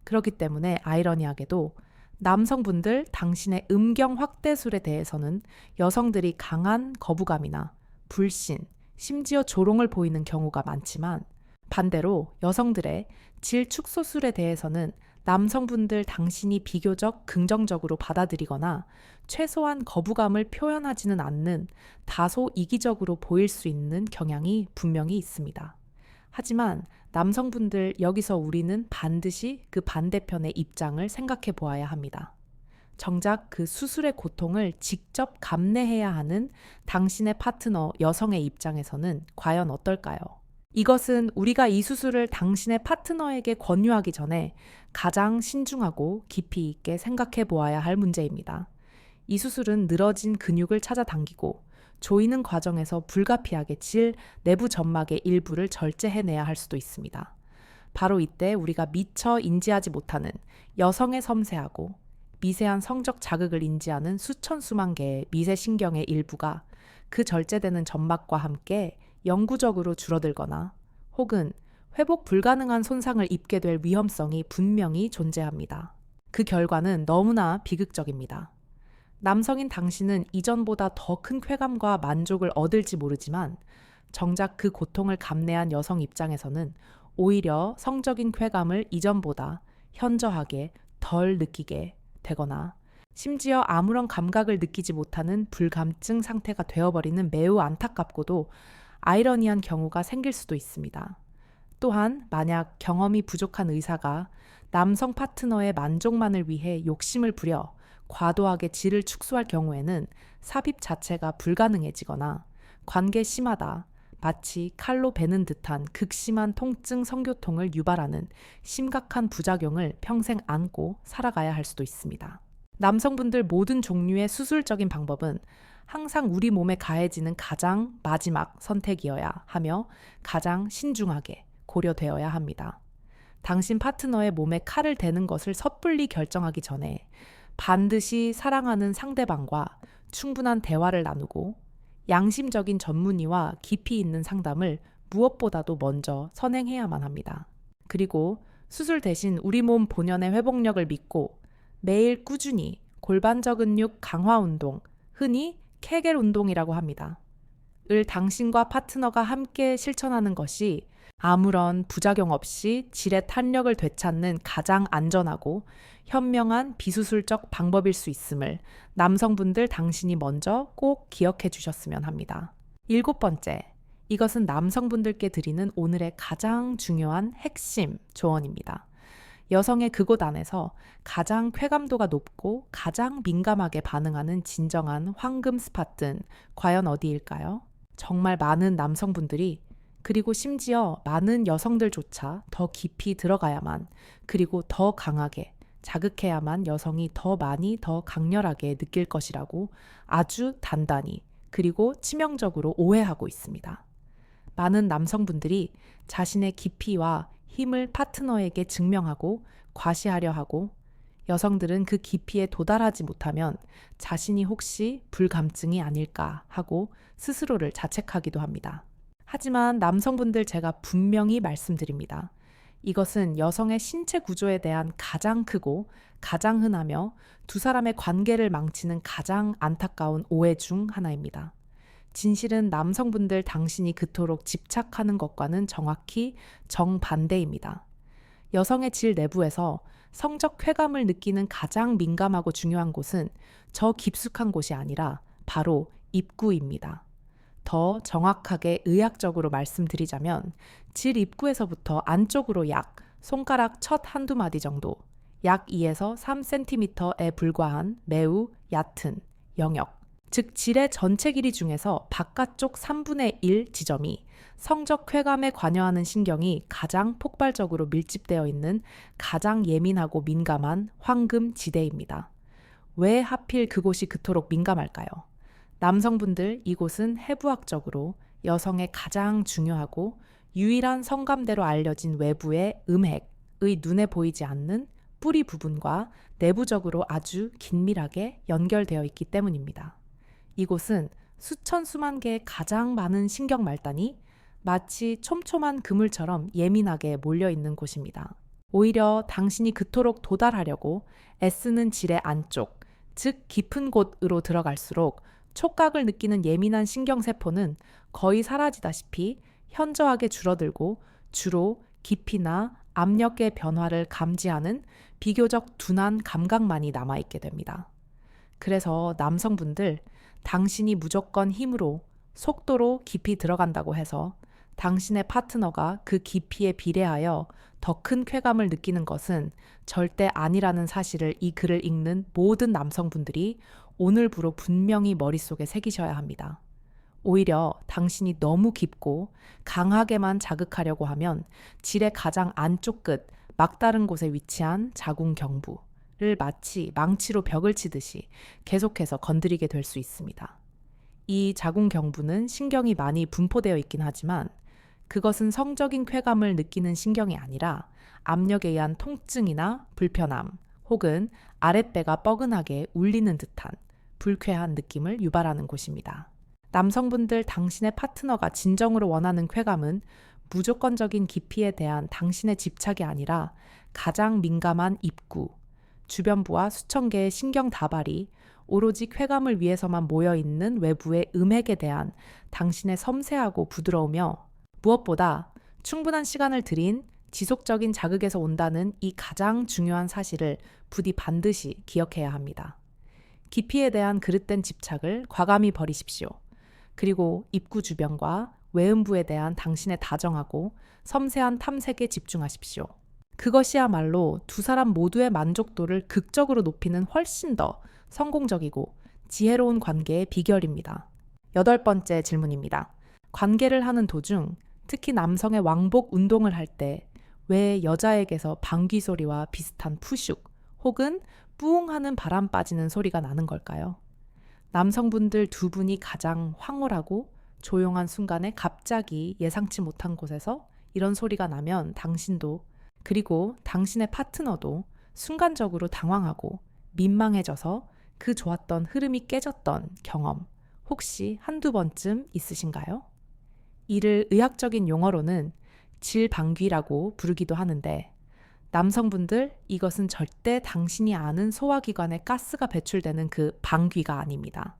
그렇기 때문에 아이러니하게도 남성분들 당신의 음경 확대술에 대해서는 여성들이 강한 거부감이나 불신, 심지어 조롱을 보이는 경우가 많지만 반대로 여성들의 질 축소술에 대해서는 남성분들 당신이 비교적 긍정적으로 받아들이거나 최소한 거부감을 표현하지는 않는 다소 이기적으로 보일 수 있는 경향이 분명히 있습니다. 하지만 남성분들 여기서 우리는 반드시 그 반대편의 입장을 생각해 보아야 합니다. 정작 그 수술의 고통을 직접 감내해야 하는 당신의 파트너 여성의 입장에서는 과연 어떨까요? 이것은 우리가 이 수술을 당신의 파트너에게 권유하기 전에 가장 신중하고 깊이 있게 생각해 보아야 할 문제입니다. 이 수술은 늘어진 근육을 찾아당기고 조이는 과정에서 불가피하게 질 내부 점막의 일부를 절제해내야 할 수도 있습니다. 바로 이때 우리가 미처 인지하지 못하는 여성의 섬세하고 미세한 성적 자극을 인지하는 수천 수만 개의 미세신경의 일부가 그 절제되는 점막과 함께 영구적으로 줄어들거나 혹은 회복 불가능한 손상을 입게 될 위험성이 분명히 존재합니다. 그 결과는 너무나 비극적입니다. 남성인 당신은 이전보다 더 큰 쾌감과 만족을 얻을지 모르지만 정작 그 고통을 감내한 여성 입장에서는 오히려 성적인 쾌감을 이전보다 현저하게 덜 느끼게 되거나 심지어 아무런 감각을 느끼지 못하는 불감증 상태가 되어버리는 매우 안타깝고도 아이러니한 경우가 생길 수도 있습니다. 또한 만약 경험이 부족한 의사가 남성 파트너의 만족만을 위해 욕심을 부려 과도하게 질을 축소할 경우에는 삽입 자체가 불가능해지거나 관계 심하다, 마치 칼로 베는 듯한 극심한 통증 성교통을 유발하는 심각한 부작용을 평생 안고 살아가야 할 수도 있습니다. 남성분들 모든 종류의 수술적인 방법은 항상 우리 몸에 가해지는 가장 마지막 선택이어야 하며 가장 신중하게 고려되어야 합니다. 당신 파트너의 몸에 칼을 대는 것을 섣불리 결정하기 전에 반드시 사랑하는 상대방과 충분한 대화를 나누고 양심적인 전문의와 깊이 있는 상담을 무엇보다도 먼저 선행해야만 합니다. 그리고 수술 대신 우리 몸 본연의 회복력을 믿고 매일 꾸준히 골반저 근육 강화 운동, 흔히 케겔 운동이라고 합니다. 을 당신과 파트너가 함께 실천하는 것이 아무런 부작용 없이 질의 탄력을 되찾는 가장 안전하고 현명한 비수술적 방법일 수 있음을 남성분들 당신이 먼저 꼭 기억해 주셨으면 합니다. 7번째, 이것은 남성분들께 드리는 오늘의 가장 중요한 핵심 조언입니다. 여성의 그곳 안에서 가장 쾌감도가 높고 가장 민감하게 반응하는 진정한 황금 스팟은 과연 어디일까요? 정말 많은 남성분들이 그리고 심지어 많은 여성들조차 더 깊이 들어가야만 그리고 더 강하게 자극해야만 여성이 더 많이 더 강렬하게 느낄 것이라고 아주 단단히 그리고 치명적으로 오해하고 있습니다. 많은 남성분들이 자신의 깊이와 힘을 파트너에게 증명하고 과시하려 하고 여성들은 그 깊이에 도달하지 못하면 자신이 혹시 불감증이 아닐까 하고 스스로를 자책하기도 합니다. 하지만 남성분들 제가 분명히 말씀드립니다. 이것은 여성의 신체 구조에 대한 가장 크고 가장 흔하며 두 사람의 관계를 망치는 가장 안타까운 오해 중 하나입니다. 진실은 남성분들 당신이 그토록 집착하는 것과는 정확히 정반대입니다. 여성의 질 내부에서 성적 쾌감을 느끼는 가장 민감하고 중요한 곳은 저 깊숙한 곳이 아니라 바로 입구입니다. 더 정확하게 의학적으로 말씀드리자면 질 입구에서부터 안쪽으로 약 손가락 첫 한두 마디 정도, 약 2에서 3cm에 불과한 매우 얕은 영역, 즉 질의 전체 길이 중에서 바깥쪽 3분의 1 지점이 성적 쾌감에 관여하는 신경이 가장 폭발적으로 밀집되어 있는 가장 예민하고 민감한 황금 지대입니다. 왜 하필 그곳이 그토록 민감할까요? 남성분들 이곳은 해부학적으로 여성의 가장 중요하고 유일한 성감대로 알려진 외부의 음핵의 눈에 보이지 않는 뿌리 부분과 내부적으로 아주 긴밀하게 연결되어 있기 때문입니다. 이곳은 수천 수만 개의 가장 많은 신경 말단이 마치 촘촘한 그물처럼 예민하게 몰려있는 곳입니다. 오히려 당신이 그토록 도달하려고 애쓰는 질의 안쪽, 즉 깊은 곳으로 들어갈수록 촉각을 느끼는 예민한 신경세포는 거의 사라지다시피 현저하게 줄어들고 주로 깊이나 압력의 변화를 감지하는 비교적 둔한 감각만이 남아있게 됩니다. 그래서 남성분들, 당신이 무조건 힘으로, 속도로 깊이 들어간다고 해서 당신의 파트너가 그 깊이에 비례하여 더 큰 쾌감을 느끼는 것은 절대 아니라는 사실을 이 글을 읽는 모든 남성분들이 오늘부로 분명히 머릿속에 새기셔야 합니다. 오히려 당신이 너무 깊고 강하게만 자극하려고 하면 질의 가장 안쪽 끝, 막다른 곳에 위치한 자궁경부를 마치 망치로 벽을 치듯이 계속해서 건드리게 될 수 있습니다. 이 자궁경부는 신경이 많이 분포되어 있긴 하지만 그것은 성적인 쾌감을 느끼는 신경이 아니라 압력에 의한 통증이나 불편함 혹은 아랫배가 뻐근하게 울리는 듯한 불쾌한 느낌을 유발하는 곳입니다. 남성분들 당신의 파트너가 진정으로 원하는 쾌감은 무조건적인 깊이에 대한 당신의 집착이 아니라 가장 민감한 입구, 주변부와 수천 개의 신경 다발이 오로지 쾌감을 위해서만 모여있는 외부의 음액에 대한 당신의 섬세하고 부드러우며 무엇보다 충분한 시간을 들인 지속적인 자극에서 온다는 이 가장 중요한 사실을 부디 반드시 기억해야 합니다. 깊이에 대한 그릇된 집착을 과감히 버리십시오. 그리고 입구 주변과 외음부에 대한 당신의 다정하고 섬세한 탐색에 집중하십시오. 그것이야말로 두 사람 모두의 만족도를 극적으로 높이는 훨씬 더 성공적이고 지혜로운 관계의 비결입니다. 8번째 질문입니다. 관계를 하는 도중 특히 남성의 왕복 운동을 할 때 왜 여자에게서 방귀 소리와 비슷한 푸슉 혹은 뿌웅 하는 바람 빠지는 소리가 나는 걸까요? 남성분들 두 분이 가장 황홀하고 조용한 순간에 갑자기 예상치 못한 곳에서 이런 소리가 나면 당신도 그리고 당신의 파트너도 순간적으로 당황하고 민망해져서 그 좋았던 흐름이 깨졌던 경험 혹시 한두 번쯤 있으신가요? 이를 의학적인 용어로는 질방귀라고 부르기도 하는데 남성분들 이것은 절대 당신이 아는 소화기관에 가스가 배출되는 그 방귀가 아닙니다.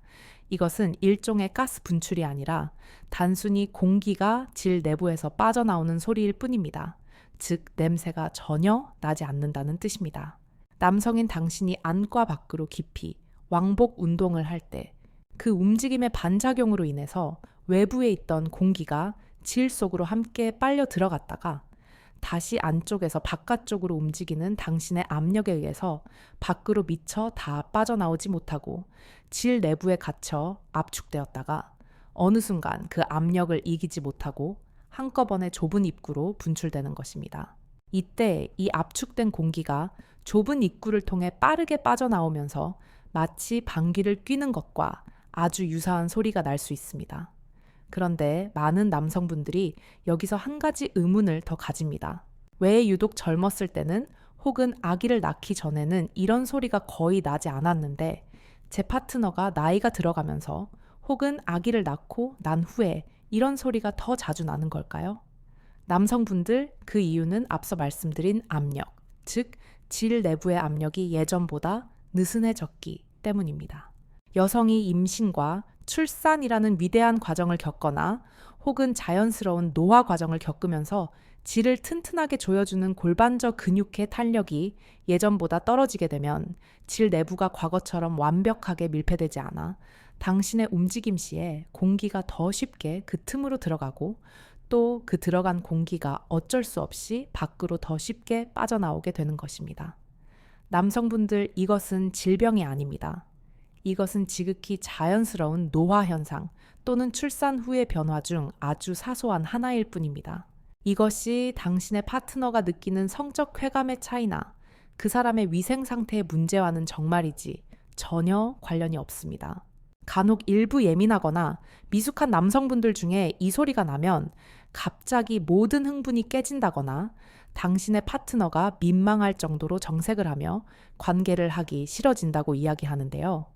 이것은 일종의 가스 분출이 아니라 단순히 공기가 질 내부에서 빠져나오는 소리일 뿐입니다. 즉 냄새가 전혀 나지 않는다는 뜻입니다. 남성인 당신이 안과 밖으로 깊이 왕복 운동을 할 때 그 움직임의 반작용으로 인해서 외부에 있던 공기가 질 속으로 함께 빨려 들어갔다가 다시 안쪽에서 바깥쪽으로 움직이는 당신의 압력에 의해서 밖으로 미처 다 빠져나오지 못하고 질 내부에 갇혀 압축되었다가 어느 순간 그 압력을 이기지 못하고 한꺼번에 좁은 입구로 분출되는 것입니다. 이때 이 압축된 공기가 좁은 입구를 통해 빠르게 빠져나오면서 마치 방귀를 뀌는 것과 아주 유사한 소리가 날 수 있습니다. 그런데 많은 남성분들이 여기서 한 가지 의문을 더 가집니다. 왜 유독 젊었을 때는 혹은 아기를 낳기 전에는 이런 소리가 거의 나지 않았는데 제 파트너가 나이가 들어가면서 혹은 아기를 낳고 난 후에 이런 소리가 더 자주 나는 걸까요? 남성분들 그 이유는 앞서 말씀드린 압력, 즉 질 내부의 압력이 예전보다 느슨해졌기 때문입니다. 여성이 임신과 출산이라는 위대한 과정을 겪거나 혹은 자연스러운 노화 과정을 겪으면서 질을 튼튼하게 조여주는 골반저 근육의 탄력이 예전보다 떨어지게 되면 질 내부가 과거처럼 완벽하게 밀폐되지 않아 당신의 움직임 시에 공기가 더 쉽게 그 틈으로 들어가고 또 그 들어간 공기가 어쩔 수 없이 밖으로 더 쉽게 빠져나오게 되는 것입니다. 남성분들 이것은 질병이 아닙니다. 이것은 지극히 자연스러운 노화 현상 또는 출산 후의 변화 중 아주 사소한 하나일 뿐입니다. 이것이 당신의 파트너가 느끼는 성적 쾌감의 차이나 그 사람의 위생 상태의 문제와는 정말이지 전혀 관련이 없습니다. 간혹 일부 예민하거나 미숙한 남성분들 중에 이 소리가 나면 갑자기 모든 흥분이 깨진다거나 당신의 파트너가 민망할 정도로 정색을 하며 관계를 하기 싫어진다고 이야기하는데요.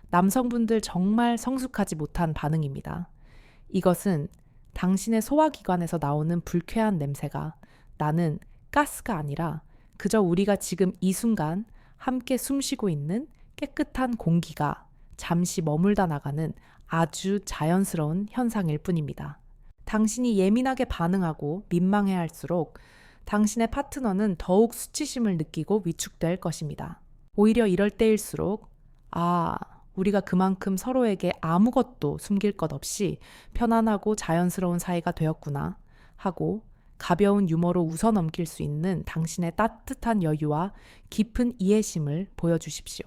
남성분들 정말 성숙하지 못한 반응입니다. 이것은 당신의 소화기관에서 나오는 불쾌한 냄새가 나는 가스가 아니라 그저 우리가 지금 이 순간 함께 숨쉬고 있는 깨끗한 공기가 잠시 머물다 나가는 아주 자연스러운 현상일 뿐입니다. 당신이 예민하게 반응하고 민망해할수록 당신의 파트너는 더욱 수치심을 느끼고 위축될 것입니다. 오히려 이럴 때일수록 우리가 그만큼 서로에게 아무것도 숨길 것 없이 편안하고 자연스러운 사이가 되었구나 하고 가벼운 유머로 웃어넘길 수 있는 당신의 따뜻한 여유와 깊은 이해심을 보여주십시오.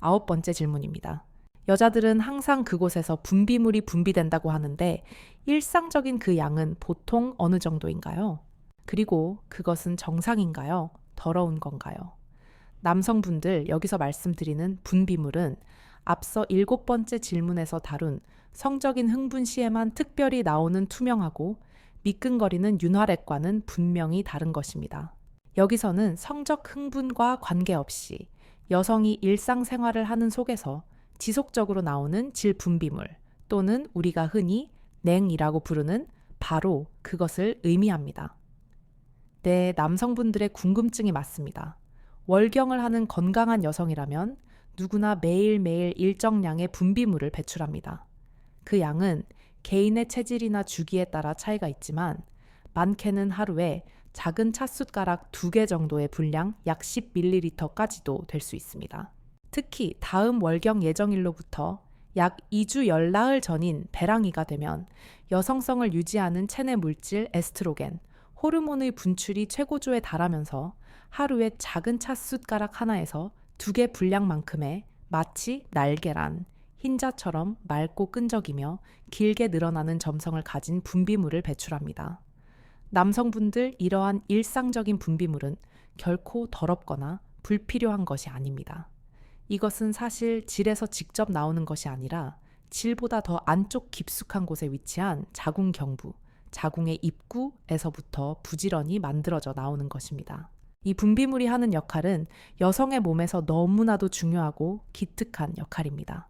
9번째 질문입니다. 여자들은 항상 그곳에서 분비물이 분비된다고 하는데 일상적인 그 양은 보통 어느 정도인가요? 그리고 그것은 정상인가요? 더러운 건가요? 남성분들 여기서 말씀드리는 분비물은 앞서 7번째 질문에서 다룬 성적인 흥분 시에만 특별히 나오는 투명하고 미끈거리는 윤활액과는 분명히 다른 것입니다. 여기서는 성적 흥분과 관계없이 여성이 일상생활을 하는 속에서 지속적으로 나오는 질분비물 또는 우리가 흔히 냉이라고 부르는 바로 그것을 의미합니다. 네, 남성분들의 궁금증이 맞습니다. 월경을 하는 건강한 여성이라면 누구나 매일매일 일정량의 분비물을 배출합니다. 그 양은 개인의 체질이나 주기에 따라 차이가 있지만 많게는 하루에 작은 찻숟가락 2개 정도의 분량 약 10ml까지도 될 수 있습니다. 특히 다음 월경 예정일로부터 약 2주 열나흘 전인 배랑이가 되면 여성성을 유지하는 체내 물질 에스트로겐, 호르몬의 분출이 최고조에 달하면서 하루에 작은 찻숟가락 하나에서 2개 분량만큼의 마치 날계란, 흰자처럼 맑고 끈적이며 길게 늘어나는 점성을 가진 분비물을 배출합니다. 남성분들 이러한 일상적인 분비물은 결코 더럽거나 불필요한 것이 아닙니다. 이것은 사실 질에서 직접 나오는 것이 아니라 질보다 더 안쪽 깊숙한 곳에 위치한 자궁경부, 자궁의 입구에서부터 부지런히 만들어져 나오는 것입니다. 이 분비물이 하는 역할은 여성의 몸에서 너무나도 중요하고 기특한 역할입니다.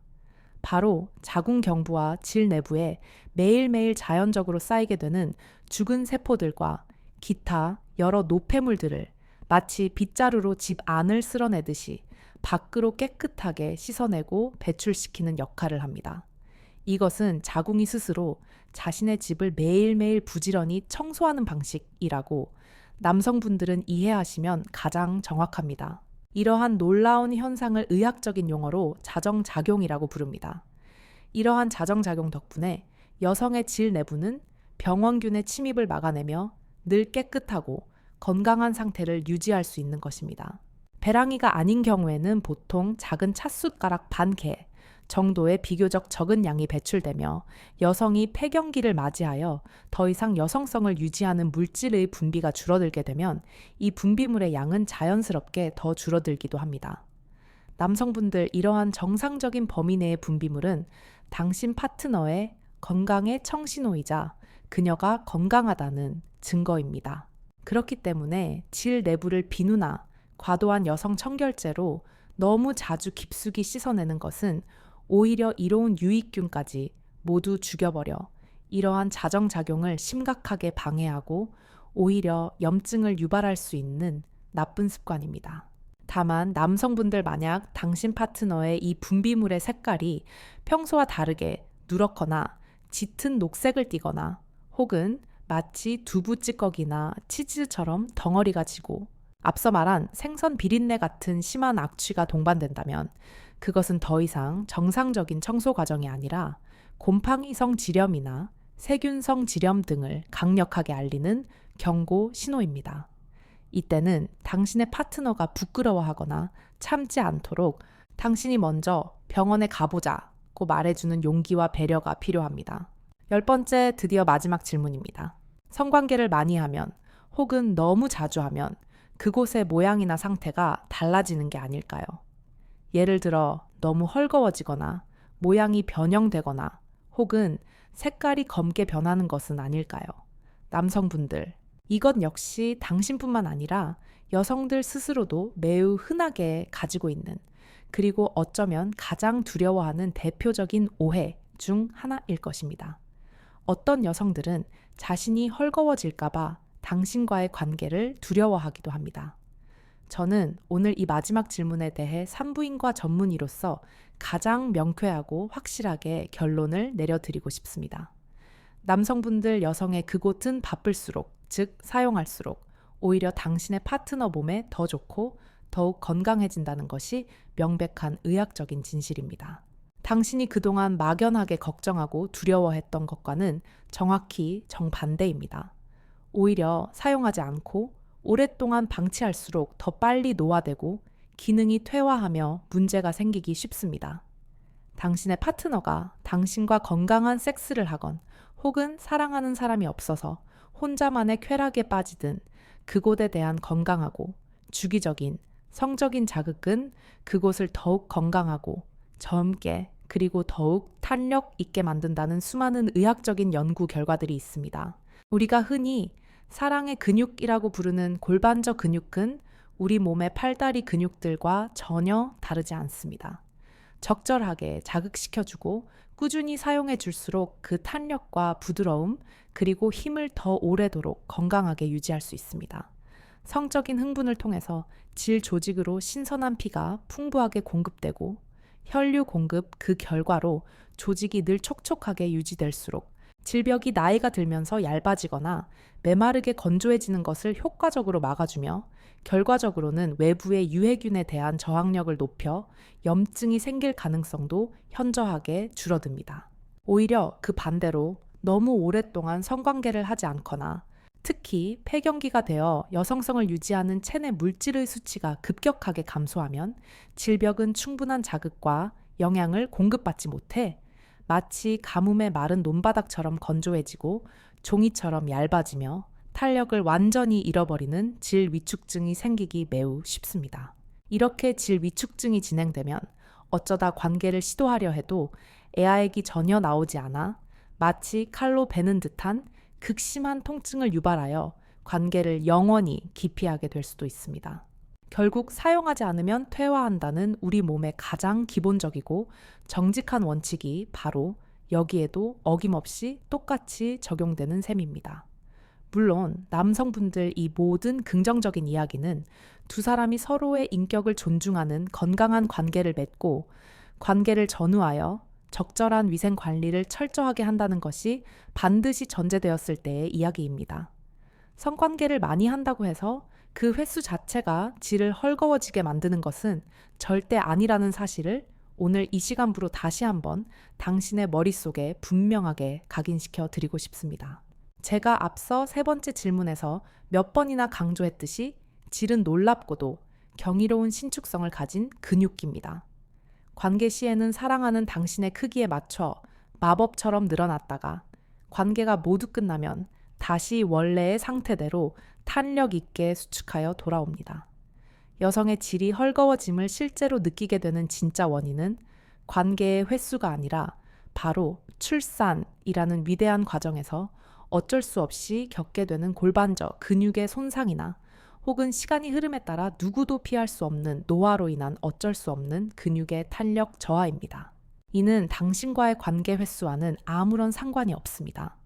바로 자궁경부와 질 내부에 매일매일 자연적으로 쌓이게 되는 죽은 세포들과 기타 여러 노폐물들을 마치 빗자루로 집 안을 쓸어내듯이 밖으로 깨끗하게 씻어내고 배출시키는 역할을 합니다. 이것은 자궁이 스스로 자신의 집을 매일매일 부지런히 청소하는 방식이라고 남성분들은 이해하시면 가장 정확합니다. 이러한 놀라운 현상을 의학적인 용어로 자정작용이라고 부릅니다. 이러한 자정작용 덕분에 여성의 질 내부는 병원균의 침입을 막아내며 늘 깨끗하고 건강한 상태를 유지할 수 있는 것입니다. 배랑이가 아닌 경우에는 보통 작은 찻숟가락 반 개 정도의 비교적 적은 양이 배출되며 여성이 폐경기를 맞이하여 더 이상 여성성을 유지하는 물질의 분비가 줄어들게 되면 이 분비물의 양은 자연스럽게 더 줄어들기도 합니다. 남성분들 이러한 정상적인 범위 내의 분비물은 당신 파트너의 건강의 청신호이자 그녀가 건강하다는 증거입니다. 그렇기 때문에 질 내부를 비누나 과도한 여성 청결제로 너무 자주 깊숙이 씻어내는 것은 오히려 이로운 유익균까지 모두 죽여버려 이러한 자정작용을 심각하게 방해하고 오히려 염증을 유발할 수 있는 나쁜 습관입니다. 다만 남성분들 만약 당신 파트너의 이 분비물의 색깔이 평소와 다르게 누렇거나 짙은 녹색을 띠거나 혹은 마치 두부 찌꺼기나 치즈처럼 덩어리가 지고 앞서 말한 생선 비린내 같은 심한 악취가 동반된다면 그것은 더 이상 정상적인 청소 과정이 아니라 곰팡이성 지렴이나 세균성 지렴 등을 강력하게 알리는 경고 신호입니다. 이때는 당신의 파트너가 부끄러워하거나 참지 않도록 당신이 먼저 병원에 가보자고 말해주는 용기와 배려가 필요합니다. 10번째 드디어 마지막 질문입니다. 성관계를 많이 하면 혹은 너무 자주 하면 그곳의 모양이나 상태가 달라지는 게 아닐까요? 예를 들어 너무 헐거워지거나 모양이 변형되거나 혹은 색깔이 검게 변하는 것은 아닐까요? 남성분들, 이것 역시 당신뿐만 아니라 여성들 스스로도 매우 흔하게 가지고 있는 그리고 어쩌면 가장 두려워하는 대표적인 오해 중 하나일 것입니다. 어떤 여성들은 자신이 헐거워질까봐 당신과의 관계를 두려워하기도 합니다. 저는 오늘 이 마지막 질문에 대해 산부인과 전문의로서 가장 명쾌하고 확실하게 결론을 내려드리고 싶습니다. 남성분들 여성의 그곳은 바쁠수록, 즉 사용할수록 오히려 당신의 파트너 몸에 더 좋고 더욱 건강해진다는 것이 명백한 의학적인 진실입니다. 당신이 그동안 막연하게 걱정하고 두려워했던 것과는 정확히 정반대입니다. 오히려 사용하지 않고 오랫동안 방치할수록 더 빨리 노화되고 기능이 퇴화하며 문제가 생기기 쉽습니다. 당신의 파트너가 당신과 건강한 섹스를 하건 혹은 사랑하는 사람이 없어서 혼자만의 쾌락에 빠지든 그곳에 대한 건강하고 주기적인 성적인 자극은 그곳을 더욱 건강하고 젊게 그리고 더욱 탄력 있게 만든다는 수많은 의학적인 연구 결과들이 있습니다. 우리가 흔히 사랑의 근육이라고 부르는 골반저 근육은 우리 몸의 팔다리 근육들과 전혀 다르지 않습니다. 적절하게 자극시켜주고 꾸준히 사용해 줄수록 그 탄력과 부드러움 그리고 힘을 더 오래도록 건강하게 유지할 수 있습니다. 성적인 흥분을 통해서 질 조직으로 신선한 피가 풍부하게 공급되고 혈류 공급 그 결과로 조직이 늘 촉촉하게 유지될수록 질벽이 나이가 들면서 얇아지거나 메마르게 건조해지는 것을 효과적으로 막아주며 결과적으로는 외부의 유해균에 대한 저항력을 높여 염증이 생길 가능성도 현저하게 줄어듭니다. 오히려 그 반대로 너무 오랫동안 성관계를 하지 않거나 특히 폐경기가 되어 여성성을 유지하는 체내 물질의 수치가 급격하게 감소하면 질벽은 충분한 자극과 영양을 공급받지 못해 마치 가뭄에 마른 논바닥처럼 건조해지고 종이처럼 얇아지며 탄력을 완전히 잃어버리는 질 위축증이 생기기 매우 쉽습니다. 이렇게 질 위축증이 진행되면 어쩌다 관계를 시도하려 해도 애아액이 전혀 나오지 않아 마치 칼로 베는 듯한 극심한 통증을 유발하여 관계를 영원히 기피하게 될 수도 있습니다. 결국 사용하지 않으면 퇴화한다는 우리 몸의 가장 기본적이고 정직한 원칙이 바로 여기에도 어김없이 똑같이 적용되는 셈입니다. 물론 남성분들 이 모든 긍정적인 이야기는 두 사람이 서로의 인격을 존중하는 건강한 관계를 맺고 관계를 전후하여 적절한 위생 관리를 철저하게 한다는 것이 반드시 전제되었을 때의 이야기입니다. 성관계를 많이 한다고 해서 그 횟수 자체가 질을 헐거워지게 만드는 것은 절대 아니라는 사실을 오늘 이 시간부로 다시 한번 당신의 머릿속에 분명하게 각인시켜 드리고 싶습니다. 제가 앞서 세 번째 질문에서 몇 번이나 강조했듯이 질은 놀랍고도 경이로운 신축성을 가진 근육입니다. 관계 시에는 사랑하는 당신의 크기에 맞춰 마법처럼 늘어났다가 관계가 모두 끝나면 다시 원래의 상태대로 탄력 있게 수축하여 돌아옵니다. 여성의 질이 헐거워짐을 실제로 느끼게 되는 진짜 원인은 관계의 횟수가 아니라 바로 출산이라는 위대한 과정에서 어쩔 수 없이 겪게 되는 골반저 근육의 손상이나 혹은 시간이 흐름에 따라 누구도 피할 수 없는 노화로 인한 어쩔 수 없는 근육의 탄력 저하입니다. 이는 당신과의 관계 횟수와는 아무런 상관이 없습니다.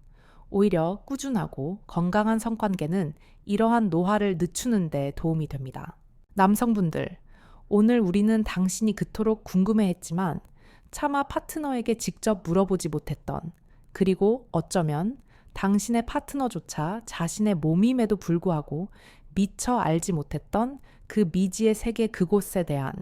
오히려 꾸준하고 건강한 성관계는 이러한 노화를 늦추는 데 도움이 됩니다. 남성분들, 오늘 우리는 당신이 그토록 궁금해했지만 차마 파트너에게 직접 물어보지 못했던 그리고 어쩌면 당신의 파트너조차 자신의 몸임에도 불구하고 미처 알지 못했던 그 미지의 세계 그곳에 대한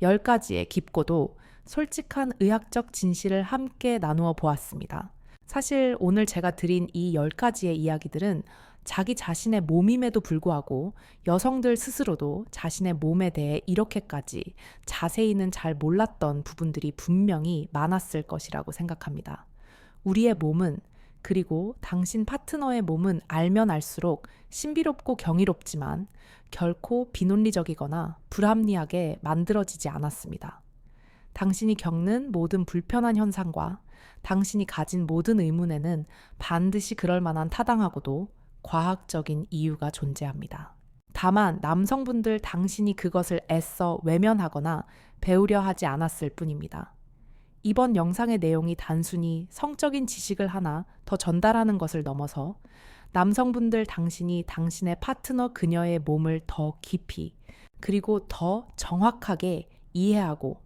10가지의 깊고도 솔직한 의학적 진실을 함께 나누어 보았습니다. 사실 오늘 제가 드린 이 10가지의 이야기들은 자기 자신의 몸임에도 불구하고 여성들 스스로도 자신의 몸에 대해 이렇게까지 자세히는 잘 몰랐던 부분들이 분명히 많았을 것이라고 생각합니다. 우리의 몸은 그리고 당신 파트너의 몸은 알면 알수록 신비롭고 경이롭지만 결코 비논리적이거나 불합리하게 만들어지지 않았습니다. 당신이 겪는 모든 불편한 현상과 당신이 가진 모든 의문에는 반드시 그럴 만한 타당하고도 과학적인 이유가 존재합니다. 다만 남성분들 당신이 그것을 애써 외면하거나 배우려 하지 않았을 뿐입니다. 이번 영상의 내용이 단순히 성적인 지식을 하나 더 전달하는 것을 넘어서 남성분들 당신이 당신의 파트너 그녀의 몸을 더 깊이 그리고 더 정확하게 이해하고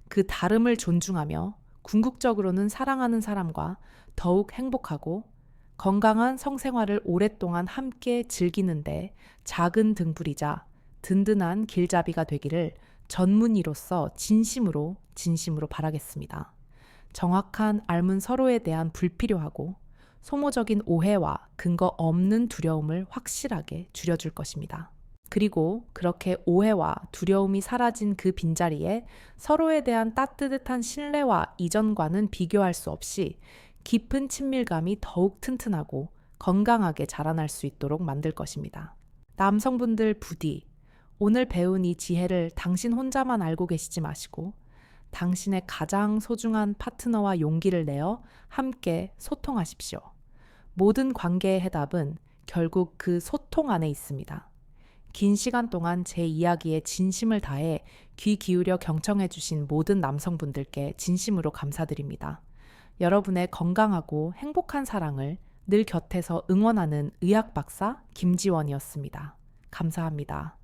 그 다름을 존중하며 궁극적으로는 사랑하는 사람과 더욱 행복하고 건강한 성생활을 오랫동안 함께 즐기는데 작은 등불이자 든든한 길잡이가 되기를 전문의로서 진심으로 바라겠습니다. 정확한 알문 서로에 대한 불필요하고 소모적인 오해와 근거 없는 두려움을 확실하게 줄여줄 것입니다. 그리고 그렇게 오해와 두려움이 사라진 그 빈자리에 서로에 대한 따뜻한 신뢰와 이전과는 비교할 수 없이 깊은 친밀감이 더욱 튼튼하고 건강하게 자라날 수 있도록 만들 것입니다. 남성분들 부디 오늘 배운 이 지혜를 당신 혼자만 알고 계시지 마시고 당신의 가장 소중한 파트너와 용기를 내어 함께 소통하십시오. 모든 관계의 해답은 결국 그 소통 안에 있습니다. 긴 시간 동안 제 이야기에 진심을 다해 귀 기울여 경청해 주신 모든 남성분들께 진심으로 감사드립니다. 여러분의 건강하고 행복한 사랑을 늘 곁에서 응원하는 의학 박사 김지원이었습니다. 감사합니다.